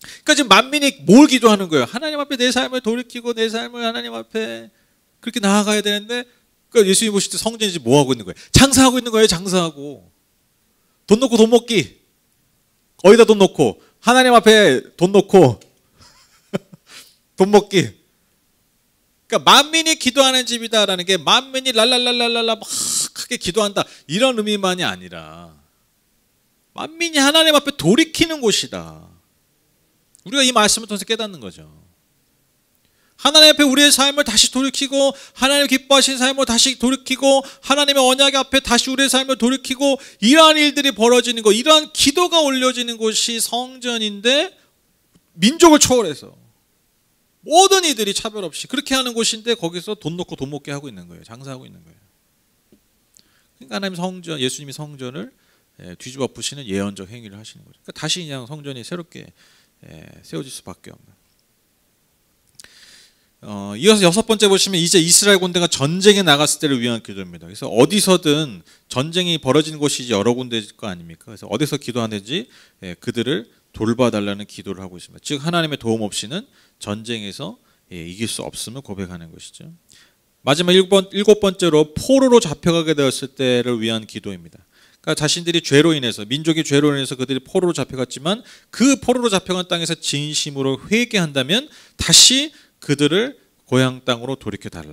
그러니까 지금 만민이 뭘 기도하는 거예요? 하나님 앞에 내 삶을 돌이키고 내 삶을 하나님 앞에 그렇게 나아가야 되는데, 그러니까 예수님 보실 때 성전이지 뭐 하고 있는 거예요? 장사하고 있는 거예요. 장사하고. 돈 놓고 돈 먹기. 어디다 돈 놓고, 하나님 앞에 돈 놓고 돈 먹기. 그러니까 만민이 기도하는 집이다라는 게 만민이 랄랄랄랄랄라 막 크게 기도한다 이런 의미만이 아니라 만민이 하나님 앞에 돌이키는 곳이다. 우리가 이 말씀을 통해서 깨닫는 거죠. 하나님 앞에 우리의 삶을 다시 돌이키고 하나님 기뻐하신 삶을 다시 돌이키고 하나님의 언약 앞에 다시 우리의 삶을 돌이키고 이러한 일들이 벌어지는 것, 이러한 기도가 올려지는 곳이 성전인데 민족을 초월해서 모든 이들이 차별 없이 그렇게 하는 곳인데 거기서 돈 넣고 돈 먹게 하고 있는 거예요. 장사하고 있는 거예요. 그러니까 하나님 성전, 예수님이 성전을 뒤집어 엎으시는 예언적 행위를 하시는 거죠. 그러니까 다시 그냥 성전이 새롭게 세워질 수밖에 없는. 이어서 6번째 보시면 이제 이스라엘 군대가 전쟁에 나갔을 때를 위한 기도입니다. 그래서 어디서든 전쟁이 벌어지는 곳이 이제 여러 군데일 거 아닙니까? 그래서 어디서 기도하는지 그들을 돌봐달라는 기도를 하고 있습니다. 즉 하나님의 도움 없이는 전쟁에서 이길 수 없음을 고백하는 것이죠. 마지막 7번째로 포로로 잡혀가게 되었을 때를 위한 기도입니다. 그러니까 자신들이 죄로 인해서, 민족이 죄로 인해서 그들이 포로로 잡혀갔지만 그 포로로 잡혀간 땅에서 진심으로 회개한다면 다시 그들을 고향 땅으로 돌이켜달라.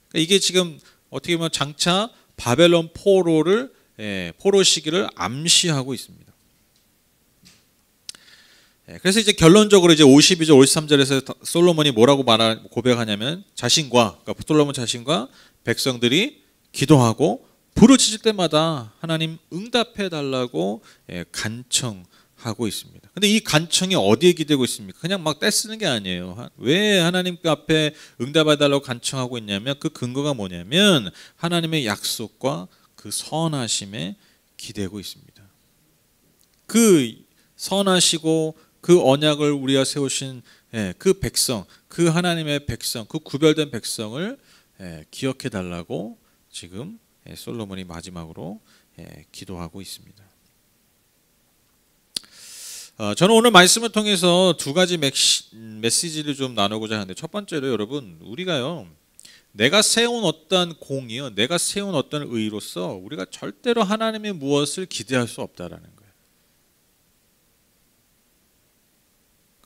그러니까 이게 지금 어떻게 보면 장차 바벨론 포로 시기를 암시하고 있습니다. 그래서 이제 결론적으로 이제 52절 53절에서 솔로몬이 뭐라고 고백하냐면 그러니까 솔로몬 자신과 백성들이 기도하고 부르짖을 때마다 하나님 응답해 달라고 간청하고 있습니다. 근데 이 간청이 어디에 기대고 있습니까? 그냥 막 떼쓰는 게 아니에요. 왜 하나님 앞에 응답해 달라고 간청하고 있냐면 그 근거가 뭐냐면 하나님의 약속과 그 선하심에 기대고 있습니다. 그 선하시고 그 언약을 우리가 세우신 그 백성, 그 하나님의 백성, 그 구별된 백성을 기억해 달라고 지금 솔로몬이 마지막으로 기도하고 있습니다. 저는 오늘 말씀을 통해서 두 가지 메시지를 좀 나누고자 하는데, 첫 번째로 여러분, 우리가요 내가 세운 어떤 공이요, 내가 세운 어떤 의로서 우리가 절대로 하나님의 무엇을 기대할 수 없다라는 거예요.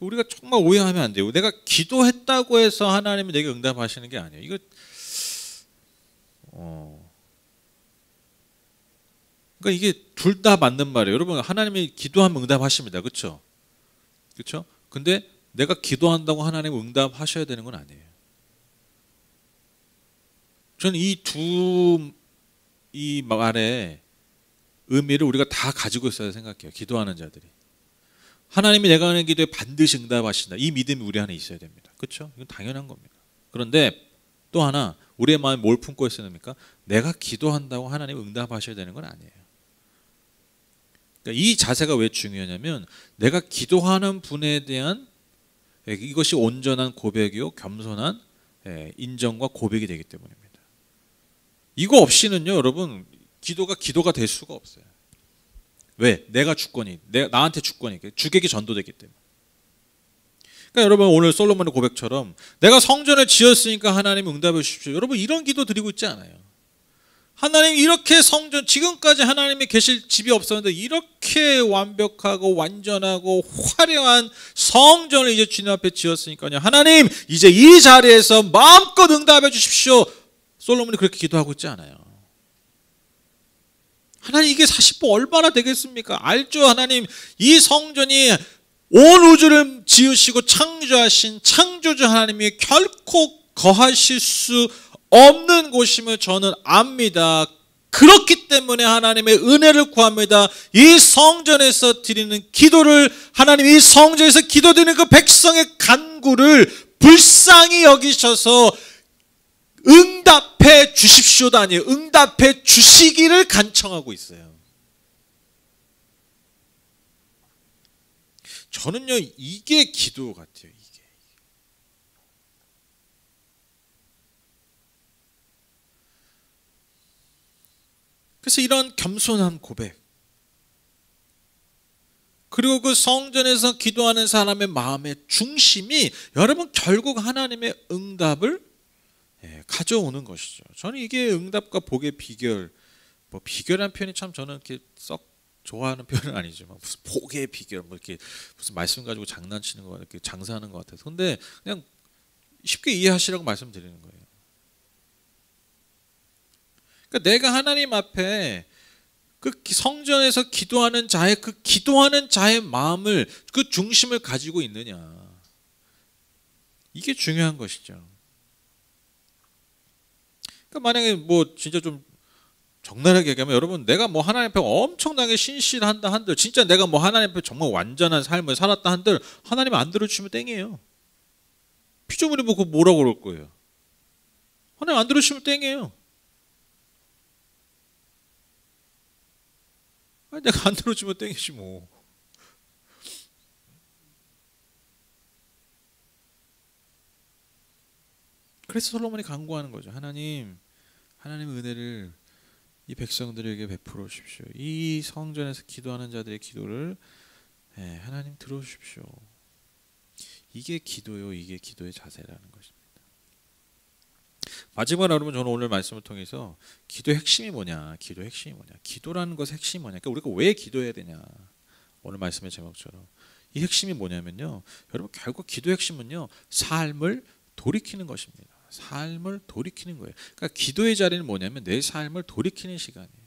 우리가 정말 오해하면 안 돼요. 내가 기도했다고 해서 하나님이 내게 응답하시는 게 아니에요. 이거 그러니까 이게 둘 다 맞는 말이에요. 여러분, 하나님이 기도하면 응답하십니다. 그렇죠? 그렇죠? 근데 내가 기도한다고 하나님 응답하셔야 되는 건 아니에요. 저는 이 말의 의미를 우리가 다 가지고 있어야 생각해요. 기도하는 자들이. 하나님이 내가 하는 기도에 반드시 응답하신다. 이 믿음이 우리 안에 있어야 됩니다. 그렇죠? 이건 당연한 겁니다. 그런데 또 하나, 우리의 마음에 뭘 품고 있어야 됩니까? 내가 기도한다고 하나님 응답하셔야 되는 건 아니에요. 그러니까 이 자세가 왜 중요하냐면 내가 기도하는 분에 대한 이것이 온전한 고백이요, 겸손한 인정과 고백이 되기 때문입니다. 이거 없이는요, 여러분, 기도가 될 수가 없어요. 왜? 내가 주권이, 나한테 주권이, 주객이 전도되기 때문에. 그러니까 여러분, 오늘 솔로몬의 고백처럼 내가 성전을 지었으니까 하나님 응답해 주십시오. 여러분, 이런 기도 드리고 있지 않아요. 하나님, 이렇게 지금까지 하나님이 계실 집이 없었는데 이렇게 완벽하고 완전하고 화려한 성전을 이제 주님 앞에 지었으니까요, 하나님, 이제 이 자리에서 마음껏 응답해 주십시오. 솔로몬이 그렇게 기도하고 있지 않아요. 하나님, 이게 40보 얼마나 되겠습니까? 알죠? 하나님, 이 성전이 온 우주를 지으시고 창조하신 창조주 하나님이 결코 거하실 수 없는 곳임을 저는 압니다. 그렇기 때문에 하나님의 은혜를 구합니다. 이 성전에서 드리는 기도를, 하나님 이 성전에서 기도드리는 그 백성의 간구를 불쌍히 여기셔서 응답해 주십시오도 아니에요. 응답해 주시기를 간청하고 있어요. 저는요, 이게 기도 같아요. 이게. 그래서 이런 겸손한 고백, 그리고 그 성전에서 기도하는 사람의 마음의 중심이 여러분 결국 하나님의 응답을 가져오는 것이죠. 저는 이게 응답과 복의 비결, 비결이라는 표현이 참 저는 이렇게 썩 좋아하는 표현은 아니지만, 무슨 복의 비결, 이렇게 무슨 말씀 가지고 장난치는 것 같아요. 이렇게 장사하는 것 같아서. 근데 그냥 쉽게 이해하시라고 말씀드리는 거예요. 그러니까 내가 하나님 앞에 그 성전에서 기도하는 자의 그 기도하는 자의 마음을 그 중심을 가지고 있느냐. 이게 중요한 것이죠. 그러니까 만약에 뭐 진짜 좀 적나라하게 얘기하면 여러분 내가 뭐 하나님 앞에 엄청나게 신실한다 한들 진짜 내가 뭐 하나님 앞에 정말 완전한 삶을 살았다 한들 하나님 안 들어주시면 땡이에요. 피조물이 뭐 그거 뭐라고 그럴 거예요. 하나님 안 들어주시면 땡이에요. 아니, 내가 안 들어주면 땡이지 뭐. 그래서 솔로몬이 간구하는 거죠. 하나님의 은혜를 이 백성들에게 베풀어 주십시오. 이 성전에서 기도하는 자들의 기도를 하나님 들어주십시오. 이게 기도요. 이게 기도의 자세라는 것입니다. 마지막으로 여러분 저는 오늘 말씀을 통해서 기도의 핵심이 뭐냐. 기도의 핵심이 뭐냐. 기도라는 것의 핵심이 뭐냐. 그러니까 우리가 왜 기도해야 되냐. 오늘 말씀의 제목처럼. 이 핵심이 뭐냐면요. 여러분 결국 기도의 핵심은요. 삶을 돌이키는 것입니다. 삶을 돌이키는 거예요. 그러니까 기도의 자리는 뭐냐면 내 삶을 돌이키는 시간이에요.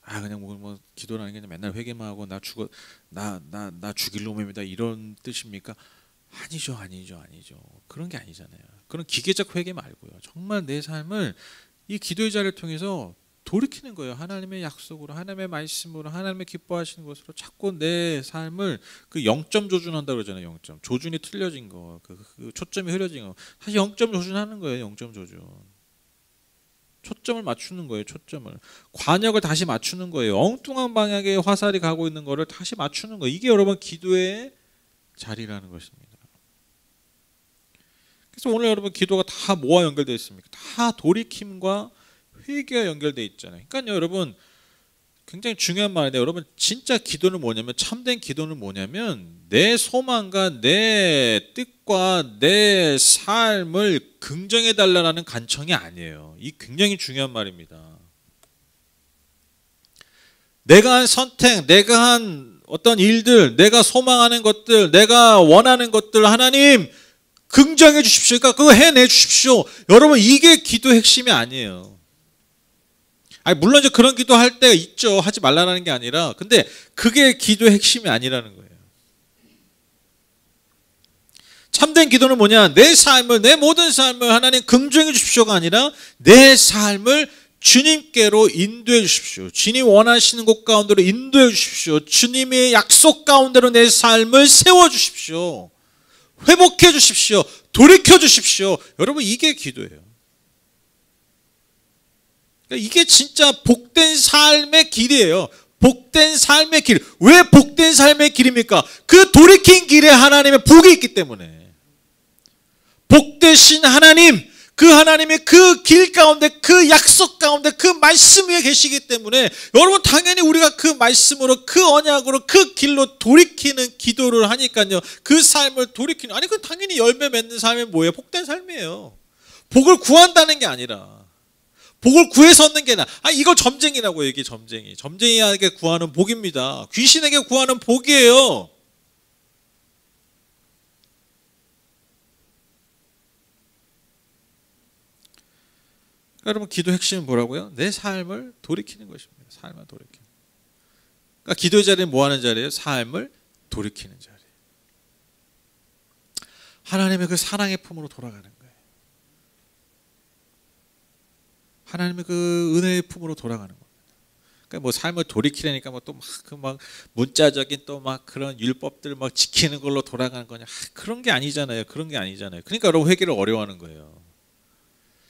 그냥 뭐 기도라는 게 맨날 회개만 하고 나 죽일 놈입니다 이런 뜻입니까? 아니죠. 그런 게 아니잖아요. 그런 기계적 회개 말고요. 정말 내 삶을 이 기도의 자리를 통해서 돌이키는 거예요. 하나님의 약속으로, 하나님의 말씀으로, 하나님의 기뻐하시는 것으로 자꾸 내 삶을 그 0점 조준한다 그러잖아요. 0점 조준이 틀려진 거, 그 초점이 흐려진 거, 다시 0점 조준하는 거예요. 0점 조준. 초점을 맞추는 거예요. 초점을 관역을 다시 맞추는 거예요. 엉뚱한 방향에 화살이 가고 있는 거를 다시 맞추는 거예요. 이게 여러분 기도의 자리라는 것입니다. 그래서 오늘 여러분 기도가 다 뭐와 연결되어 있습니까? 다 돌이킴과 회개가 연결되어 있잖아요. 그러니까 여러분 굉장히 중요한 말인데 여러분 진짜 기도는 뭐냐면 참된 기도는 뭐냐면 내 소망과 내 뜻과 내 삶을 긍정해 달라는 간청이 아니에요. 이 굉장히 중요한 말입니다. 내가 한 선택, 내가 한 어떤 일들, 내가 소망하는 것들, 내가 원하는 것들 하나님 긍정해 주십시오. 그러니까 그거 해내 주십시오. 여러분 이게 기도의 핵심이 아니에요. 물론 이제 그런 기도할 때가 있죠. 하지 말라는 게 아니라 근데 그게 기도의 핵심이 아니라는 거예요. 참된 기도는 뭐냐? 내 삶을 내 모든 삶을 하나님 긍정해 주십시오가 아니라 내 삶을 주님께로 인도해 주십시오. 주님 원하시는 곳 가운데로 인도해 주십시오. 주님의 약속 가운데로 내 삶을 세워 주십시오. 회복해 주십시오. 돌이켜 주십시오. 여러분 이게 기도예요. 이게 진짜 복된 삶의 길이에요. 복된 삶의 길. 왜 복된 삶의 길입니까? 그 돌이킨 길에 하나님의 복이 있기 때문에. 복되신 하나님, 그 하나님의 그 길 가운데, 그 약속 가운데, 그 말씀 위에 계시기 때문에 여러분 당연히 우리가 그 말씀으로, 그 언약으로, 그 길로 돌이키는 기도를 하니까요. 그 삶을 돌이키는, 그 당연히 열매 맺는 삶이 뭐예요? 복된 삶이에요. 복을 구한다는 게 아니라 복을 구해서 얻는 게 아니라 이걸 점쟁이라고 얘기해. 점쟁이에게 구하는 복입니다. 귀신에게 구하는 복이에요. 여러분 기도 핵심은 뭐라고요? 내 삶을 돌이키는 것입니다. 삶을 돌이키는. 그러니까 기도의 자리는 뭐 하는 자리예요? 삶을 돌이키는 자리. 하나님의 그 사랑의 품으로 돌아가는 거예요. 하나님의 그 은혜의 품으로 돌아가는 겁니다. 그러니까 뭐 삶을 돌이키려니까 뭐 또 막 문자적인 또 막 그런 율법들 막 지키는 걸로 돌아가는 거냐? 그런 게 아니잖아요. 그러니까 여러분 회개를 어려워하는 거예요.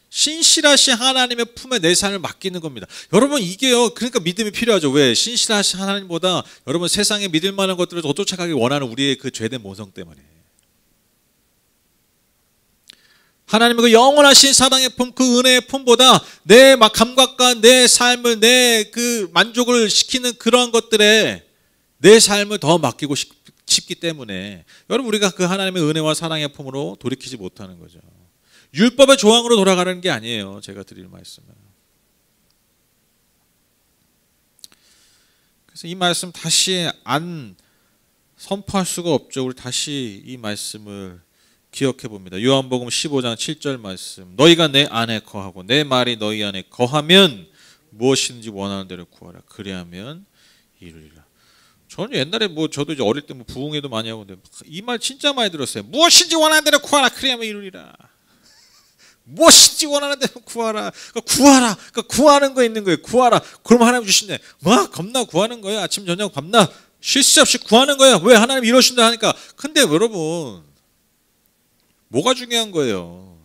신실하신 하나님의 품에 내 삶을 맡기는 겁니다. 여러분 이게요. 그러니까 믿음이 필요하죠. 왜? 신실하신 하나님보다 여러분 세상에 믿을 만한 것들을 더 쫓아가기 원하는 우리의 그 죄된 모성 때문에. 하나님의 그 영원하신 사랑의 품, 그 은혜의 품보다 내 감각과 내 삶을 내 그 만족을 시키는 그러한 것들에 내 삶을 더 맡기고 싶기 때문에 여러분 우리가 그 하나님의 은혜와 사랑의 품으로 돌이키지 못하는 거죠. 율법의 조항으로 돌아가는 게 아니에요. 제가 드릴 말씀은. 그래서 이 말씀 다시 안 선포할 수가 없죠. 우리 다시 이 말씀을 기억해 봅니다. 요한복음 15장 7절 말씀. 너희가 내 안에 거하고 내 말이 너희 안에 거하면 무엇이든지 원하는 대로 구하라. 그리하면 이루리라. 저는 옛날에 저도 이제 어릴 때 부흥회도 많이 하고 근데 이 말 진짜 많이 들었어요. 무엇인지 원하는 대로 구하라. 그리하면 이루리라. 무엇인지 원하는 대로 구하라. 구하라. 구하는 거 있는 거예요. 구하라. 그러면 하나님 주신대. 겁나 구하는 거예요. 아침 저녁 밤낮 쉴 새 없이 구하는 거예요. 왜 하나님 이러신다 하니까. 근데 여러분 뭐가 중요한 거예요?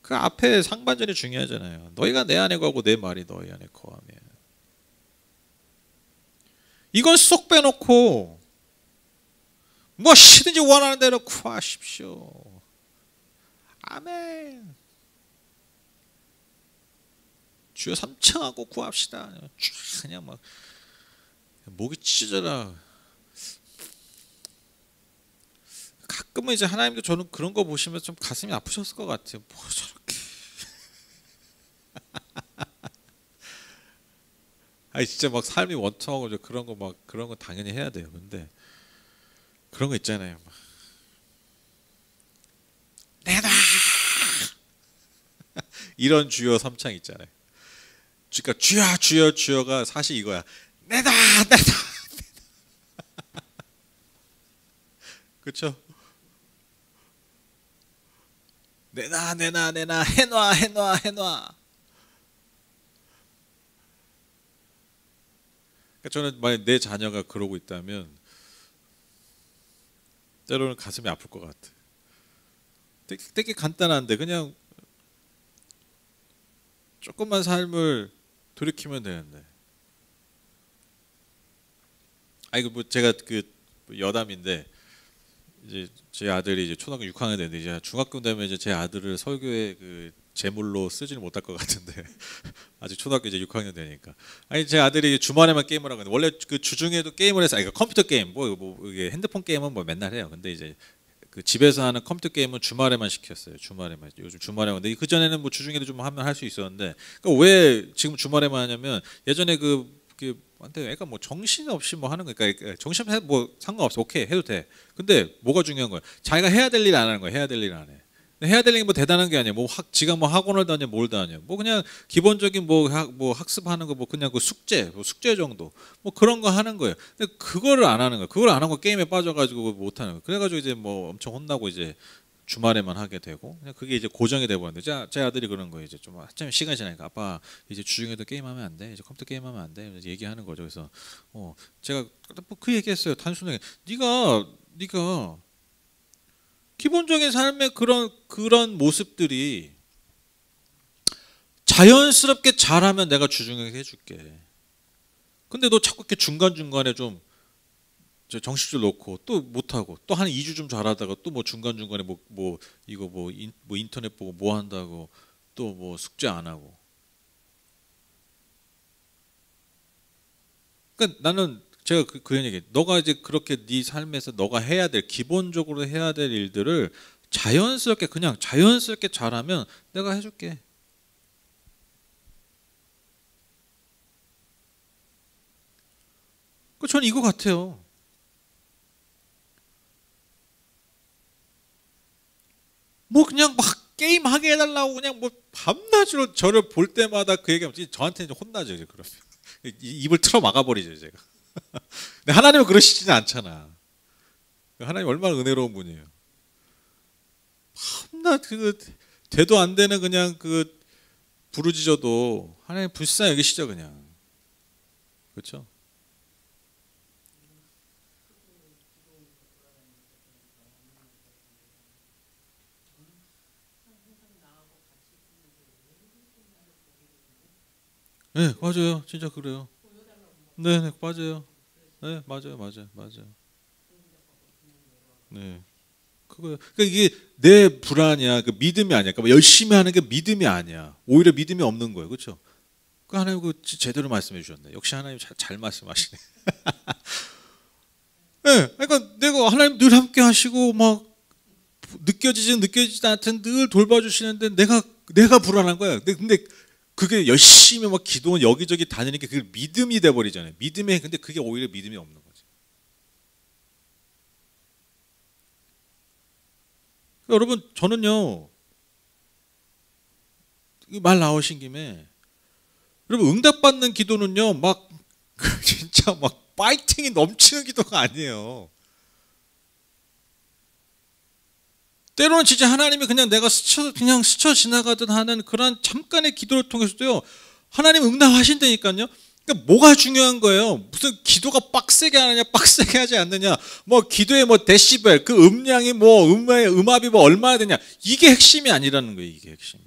그 앞에 상반절이 중요하잖아요. 너희가 내 안에 거하고 내 말이 너희 안에 거하면. 이건 쏙 빼놓고 무엇이든지 원하는 대로 구하십시오. 아멘. 주여 3층하고 구합시다. 그냥 막 목이 찢어져라. 가끔은 이제 하나님도 저는 그런 거 보시면 좀 가슴이 아프셨을 것 같아요. 뭐 저렇게. 아니 진짜 막 삶이 원통하고 그런 거 막 그런 거 당연히 해야 돼요. 근데 그런 거 있잖아요. 막. 내놔. 이런 주여 3창 있잖아요. 그러니까 주여 주여 주여가 사실 이거야. 내놔 내놔. 그렇죠? 내놔 내놔 내놔 해놔 해놔 해놔. 그러니까 저는 만약 내 자녀가 그러고 있다면 때로는 가슴이 아플 것 같아. 되게 간단한데 그냥 조금만 삶을 돌이키면 되는데. 아이고 제가 여담인데 이제 제 아들이 이제 초등학교 6학년 되는데 이제 중학교 되면 이제 제 아들을 설교에 제물로 쓰지는 못할 것 같은데 아직 초등학교 이제 6학년 되니까. 아니 제 아들이 주말에만 게임을 하거든요. 원래 주중에도 게임을 해서 컴퓨터 게임 이게 핸드폰 게임은 맨날 해요. 근데 이제 집에서 하는 컴퓨터 게임은 주말에만 시켰어요. 주말에만. 요즘 주말에 하는데 그 전에는 주중에도 좀 하면 할 수 있었는데 그러니까 왜 지금 주말에만 하냐면 예전에 애가 정신 없이 하는 거니까 정신 없이 상관없어. 오케이 해도 돼. 근데 뭐가 중요한 거야? 자기가 해야 될 일 안 하는 거야. 해야 될 일 안 해. 해야 될 일이 대단한 게 아니야. 지가 학원을 다녀 뭘 다녀. 그냥 기본적인 학습하는 거 그냥 숙제 정도 그런 거 하는 거예요. 근데 그거를 안 하는 거야. 그걸 안 하고 게임에 빠져가지고 못 하는 거야. 그래가지고 이제 엄청 혼나고 이제 주말에만 하게 되고 그냥 그게 이제 고정이 돼 버렸는데 제 아들이 그런 거예요. 이제 좀 한참 시간이 지나니까 아빠 이제 주중에도 게임하면 안 돼. 이제 컴퓨터 게임하면 안 돼. 이제 얘기하는 거죠. 그래서 제가 그 얘기했어요. 단순하게 네가 기본적인 삶의 그런 모습들이 자연스럽게 잘하면 내가 주중에 해줄게. 근데 너 자꾸 이렇게 중간중간에 좀 정신줄 놓고 또 못하고 또 한 2주 좀 잘하다가 또 중간중간에 인터넷 보고 한다고 또 숙제 안 하고. 그러니까 나는 제가 그런 얘기. 너가 이제 그렇게 네 삶에서 너가 해야 될 기본적으로 해야 될 일들을 자연스럽게 그냥 자연스럽게 잘하면 내가 해줄게. 저는 이거 같아요. 그냥 막 게임 하게 해달라고 그냥 밤낮으로 저를 볼 때마다 그 얘기하면 저한테는 혼나죠. 그러면 입을 틀어 막아버리죠 제가. 근데 하나님은 그러시지는 않잖아. 하나님 얼마나 은혜로운 분이에요. 밤낮 되도 안 되는 그냥 부르짖어도 하나님 불쌍히 여기시죠 그냥. 그렇죠? 네, 맞아요. 진짜 그래요. 네, 맞아요. 네, 맞아요. 네, 그러니까 이게 내 불안이야. 믿음이 아니야. 그러니까 열심히 하는 게 믿음이 아니야. 오히려 믿음이 없는 거예요. 그렇죠? 하나님 제대로 말씀해 주셨네. 역시 하나님 잘 말씀하시네. 네, 그러니까 내가 하나님 늘 함께 하시고 느껴지지 않든 늘 돌봐주시는데 내가 불안한 거야. 근데 그게 열심히 기도는 여기저기 다니니까 그게 믿음이 돼 버리잖아요. 근데 그게 오히려 믿음이 없는 거지. 여러분 저는요 말 나오신 김에 여러분 응답받는 기도는요 막 진짜 막 파이팅이 넘치는 기도가 아니에요. 때로는 진짜 하나님이 그냥 내가 그냥 스쳐 지나가듯 하는 그런 잠깐의 기도를 통해서도요 하나님 응답하신다니까요. 그러니까 뭐가 중요한 거예요? 무슨 기도가 빡세게 하느냐 빡세게 하지 않느냐, 뭐 기도의 뭐 데시벨 그 음량이 뭐 음압이 뭐 얼마나 되냐, 이게 핵심이 아니라는 거예요. 이게 핵심이.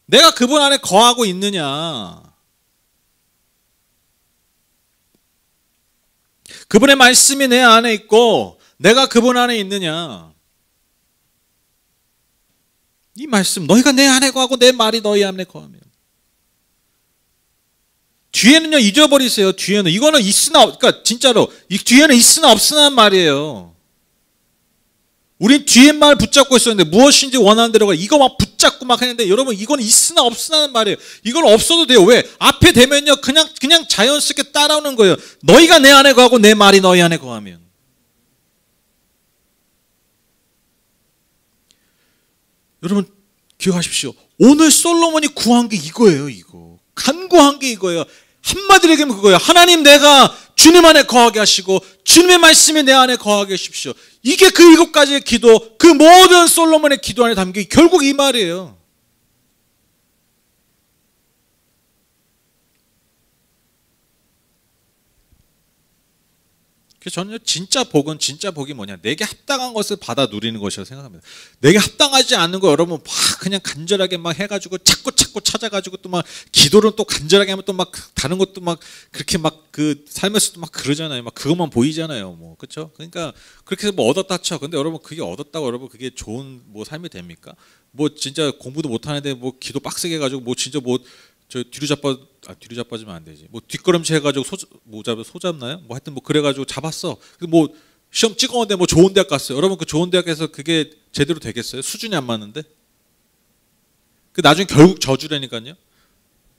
내가 그분 안에 거하고 있느냐, 그분의 말씀이 내 안에 있고 내가 그분 안에 있느냐. 이 말씀, 너희가 내 안에 거하고 내 말이 너희 안에 거하면. 뒤에는요 잊어버리세요. 뒤에는 이거는 있으나, 그러니까 진짜로 이 뒤에는 있으나 없으나 말이에요. 우린 뒤에 말 붙잡고 있었는데 무엇인지 원하는 대로가 이거 막 붙잡고 막 했는데, 여러분 이건 있으나 없으나는 말이에요. 이건 없어도 돼요. 왜? 앞에 되면요 그냥 자연스럽게 따라오는 거예요. 너희가 내 안에 거하고 내 말이 너희 안에 거하면. 여러분 기억하십시오. 오늘 솔로몬이 구한 게 이거예요. 이거 간구한 게 이거예요. 한마디로 얘기하면 그거예요. 하나님, 내가 주님 안에 거하게 하시고 주님의 말씀이 내 안에 거하게 하십시오. 이게 그 7가지의 기도, 그 모든 솔로몬의 기도 안에 담긴 결국 이 말이에요. 그래서 저는 진짜 복이 뭐냐, 내게 합당한 것을 받아 누리는 것이라고 생각합니다. 내게 합당하지 않는 거 여러분 막 그냥 간절하게 막 해가지고 찾고 찾아가지고 또 막 기도를 또 간절하게 하면 또 막 다른 것도 막 그렇게 막 그 삶에서도 막 그러잖아요. 막 그것만 보이잖아요. 뭐 그렇죠? 그러니까 그렇게 해서 뭐 얻었다 쳐. 근데 여러분 그게 얻었다고 여러분 그게 좋은 뭐 삶이 됩니까? 뭐 진짜 공부도 못 하는데 뭐 기도 빡세게 해가지고 뭐 진짜 뭐 저 뒤로 자빠지면 안 되지. 뭐 뒷걸음질 해가지고 소 잡나요? 뭐 하여튼 뭐 그래가지고 잡았어. 뭐 시험 찍었는데 뭐 좋은 대학 갔어요. 여러분 그 좋은 대학에서 그게 제대로 되겠어요? 수준이 안 맞는데? 그 나중에 결국 저주라니까요.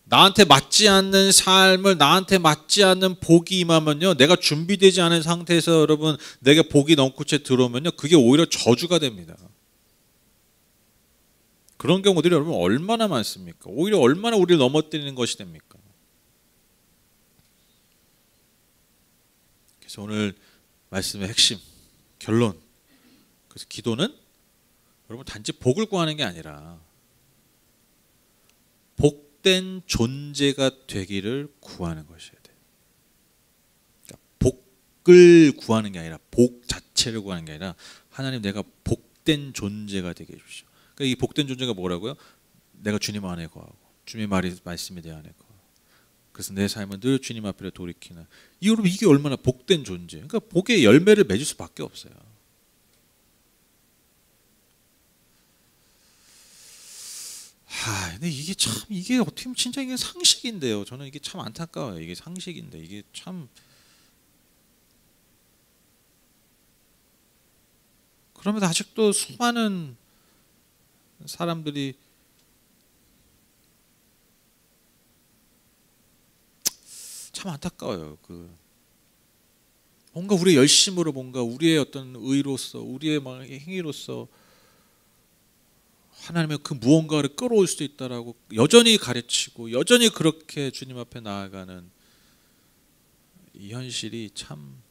나한테 맞지 않는 삶을, 나한테 맞지 않는 복이 임하면요, 내가 준비되지 않은 상태에서 여러분 내게 복이 넝쿨째 들어오면요, 그게 오히려 저주가 됩니다. 그런 경우들이 여러분 얼마나 많습니까? 오히려 얼마나 우리를 넘어뜨리는 것이 됩니까? 그래서 오늘 말씀의 핵심, 결론. 그래서 기도는 여러분 단지 복을 구하는 게 아니라 복된 존재가 되기를 구하는 것이어야 돼요. 그러니까 복을 구하는 게 아니라 복 자체를 구하는 게 아니라, 하나님 내가 복된 존재가 되게 해주십시오. 이 복된 존재가 뭐라고요? 내가 주님 안에 거하고 주님의 말씀이 내 안에 거하고, 그래서 내 삶은 늘 주님 앞에 돌이키는, 여러분 이게 얼마나 복된 존재. 그러니까 복의 열매를 맺을 수밖에 없어요. 근데 이게 참, 이게 어떻게 보면 진짜 이게 상식인데요. 저는 이게 참 안타까워요. 이게 상식인데 이게 참, 그러면 아직도 수많은 사람들이 참 안타까워요. 뭔가 우리의 열심으로, 뭔가 우리의 어떤 의로서, 우리의 막 행위로서 하나님의 그 무언가를 끌어올 수도 있다라고 여전히 가르치고 여전히 그렇게 주님 앞에 나아가는 이 현실이 참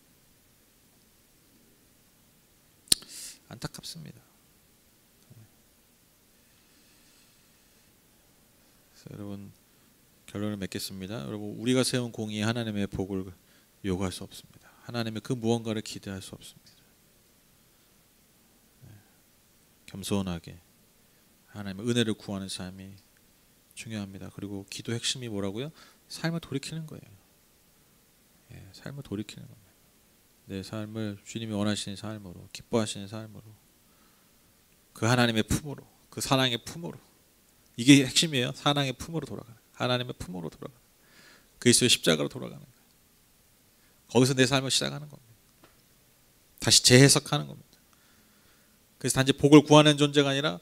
안타깝습니다. 여러분 결론을 맺겠습니다. 여러분 우리가 세운 공이 하나님의 복을 요구할 수 없습니다. 하나님의 그 무언가를 기대할 수 없습니다. 겸손하게 하나님의 은혜를 구하는 삶이 중요합니다. 그리고 기도 핵심이 뭐라고요? 삶을 돌이키는 거예요. 삶을 돌이키는 겁니다. 내 삶을 주님이 원하시는 삶으로, 기뻐하시는 삶으로, 그 하나님의 품으로, 그 사랑의 품으로, 이게 핵심이에요. 사랑의 품으로 돌아가는, 하나님의 품으로 돌아가는, 그리스도의 십자가로 돌아가는 거예요. 거기서 내 삶을 시작하는 겁니다. 다시 재해석하는 겁니다. 그래서 단지 복을 구하는 존재가 아니라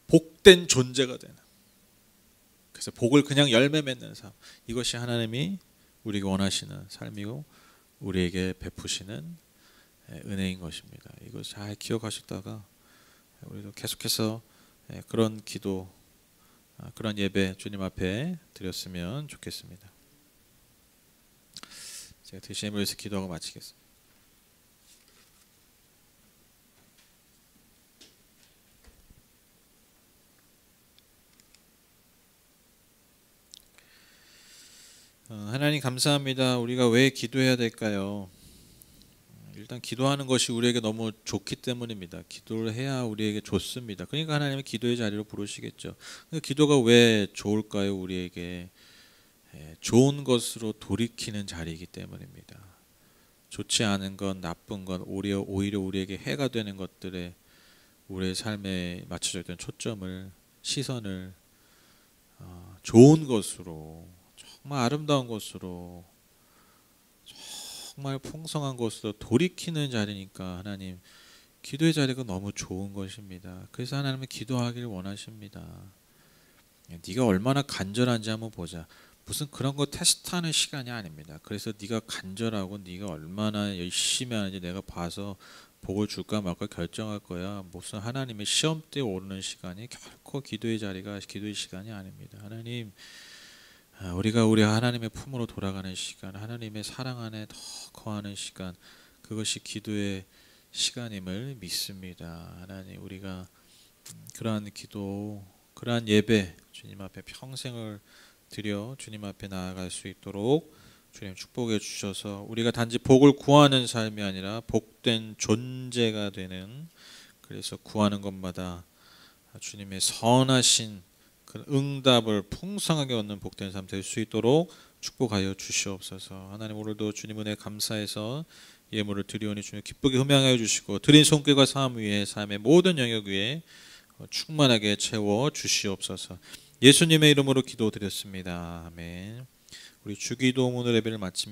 복된 존재가 되는, 그래서 복을 그냥 열매 맺는 삶, 이것이 하나님이 우리에게 원하시는 삶이고 우리에게 베푸시는 은혜인 것입니다. 이거 잘 기억하셨다가 우리도 계속해서 그런 기도, 그런 예배 주님 앞에 드렸으면 좋겠습니다. 제가 대신에 위해서 기도하고 마치겠습니다. 하나님 감사합니다. 우리가 왜 기도해야 될까요? 일단 기도하는 것이 우리에게 너무 좋기 때문입니다. 기도를 해야 우리에게 좋습니다. 그러니까 하나님은 기도의 자리로 부르시겠죠. 기도가 왜 좋을까요? 우리에게 좋은 것으로 돌이키는 자리이기 때문입니다. 좋지 않은 것, 나쁜 것, 오히려 우리에게 해가 되는 것들에 우리의 삶에 맞춰져 있던 초점을, 시선을 좋은 것으로, 정말 아름다운 것으로, 정말 풍성한 것으로 돌이키는 자리니까 하나님 기도의 자리가 너무 좋은 것입니다. 그래서 하나님은 기도하기를 원하십니다. 네가 얼마나 간절한지 한번 보자. 무슨 그런 거 테스트하는 시간이 아닙니다. 그래서 네가 간절하고 네가 얼마나 열심히 하는지 내가 봐서 복을 줄까 말까 결정할 거야. 무슨 하나님의 시험대에 오르는 시간이 결코 기도의 자리가 기도의 시간이 아닙니다. 하나님, 우리가 우리 하나님의 품으로 돌아가는 시간, 하나님의 사랑 안에 더 거하는 시간, 그것이 기도의 시간임을 믿습니다. 하나님, 우리가 그러한 기도, 그러한 예배 주님 앞에 평생을 드려 주님 앞에 나아갈 수 있도록 주님 축복해 주셔서 우리가 단지 복을 구하는 삶이 아니라 복된 존재가 되는, 그래서 구하는 것마다 주님의 선하신 그 응답을 풍성하게 얻는 복된 삶 될 수 있도록 축복하여 주시옵소서. 하나님, 오늘도 주님 은혜 감사해서 예물을 드리오니 주님 기쁘게 흠양하여 주시고 드린 손길과 삶 위에 삶의 모든 영역 위에 충만하게 채워 주시옵소서. 예수님의 이름으로 기도드렸습니다. 아멘. 우리 주기도문 예배를 마칩니다.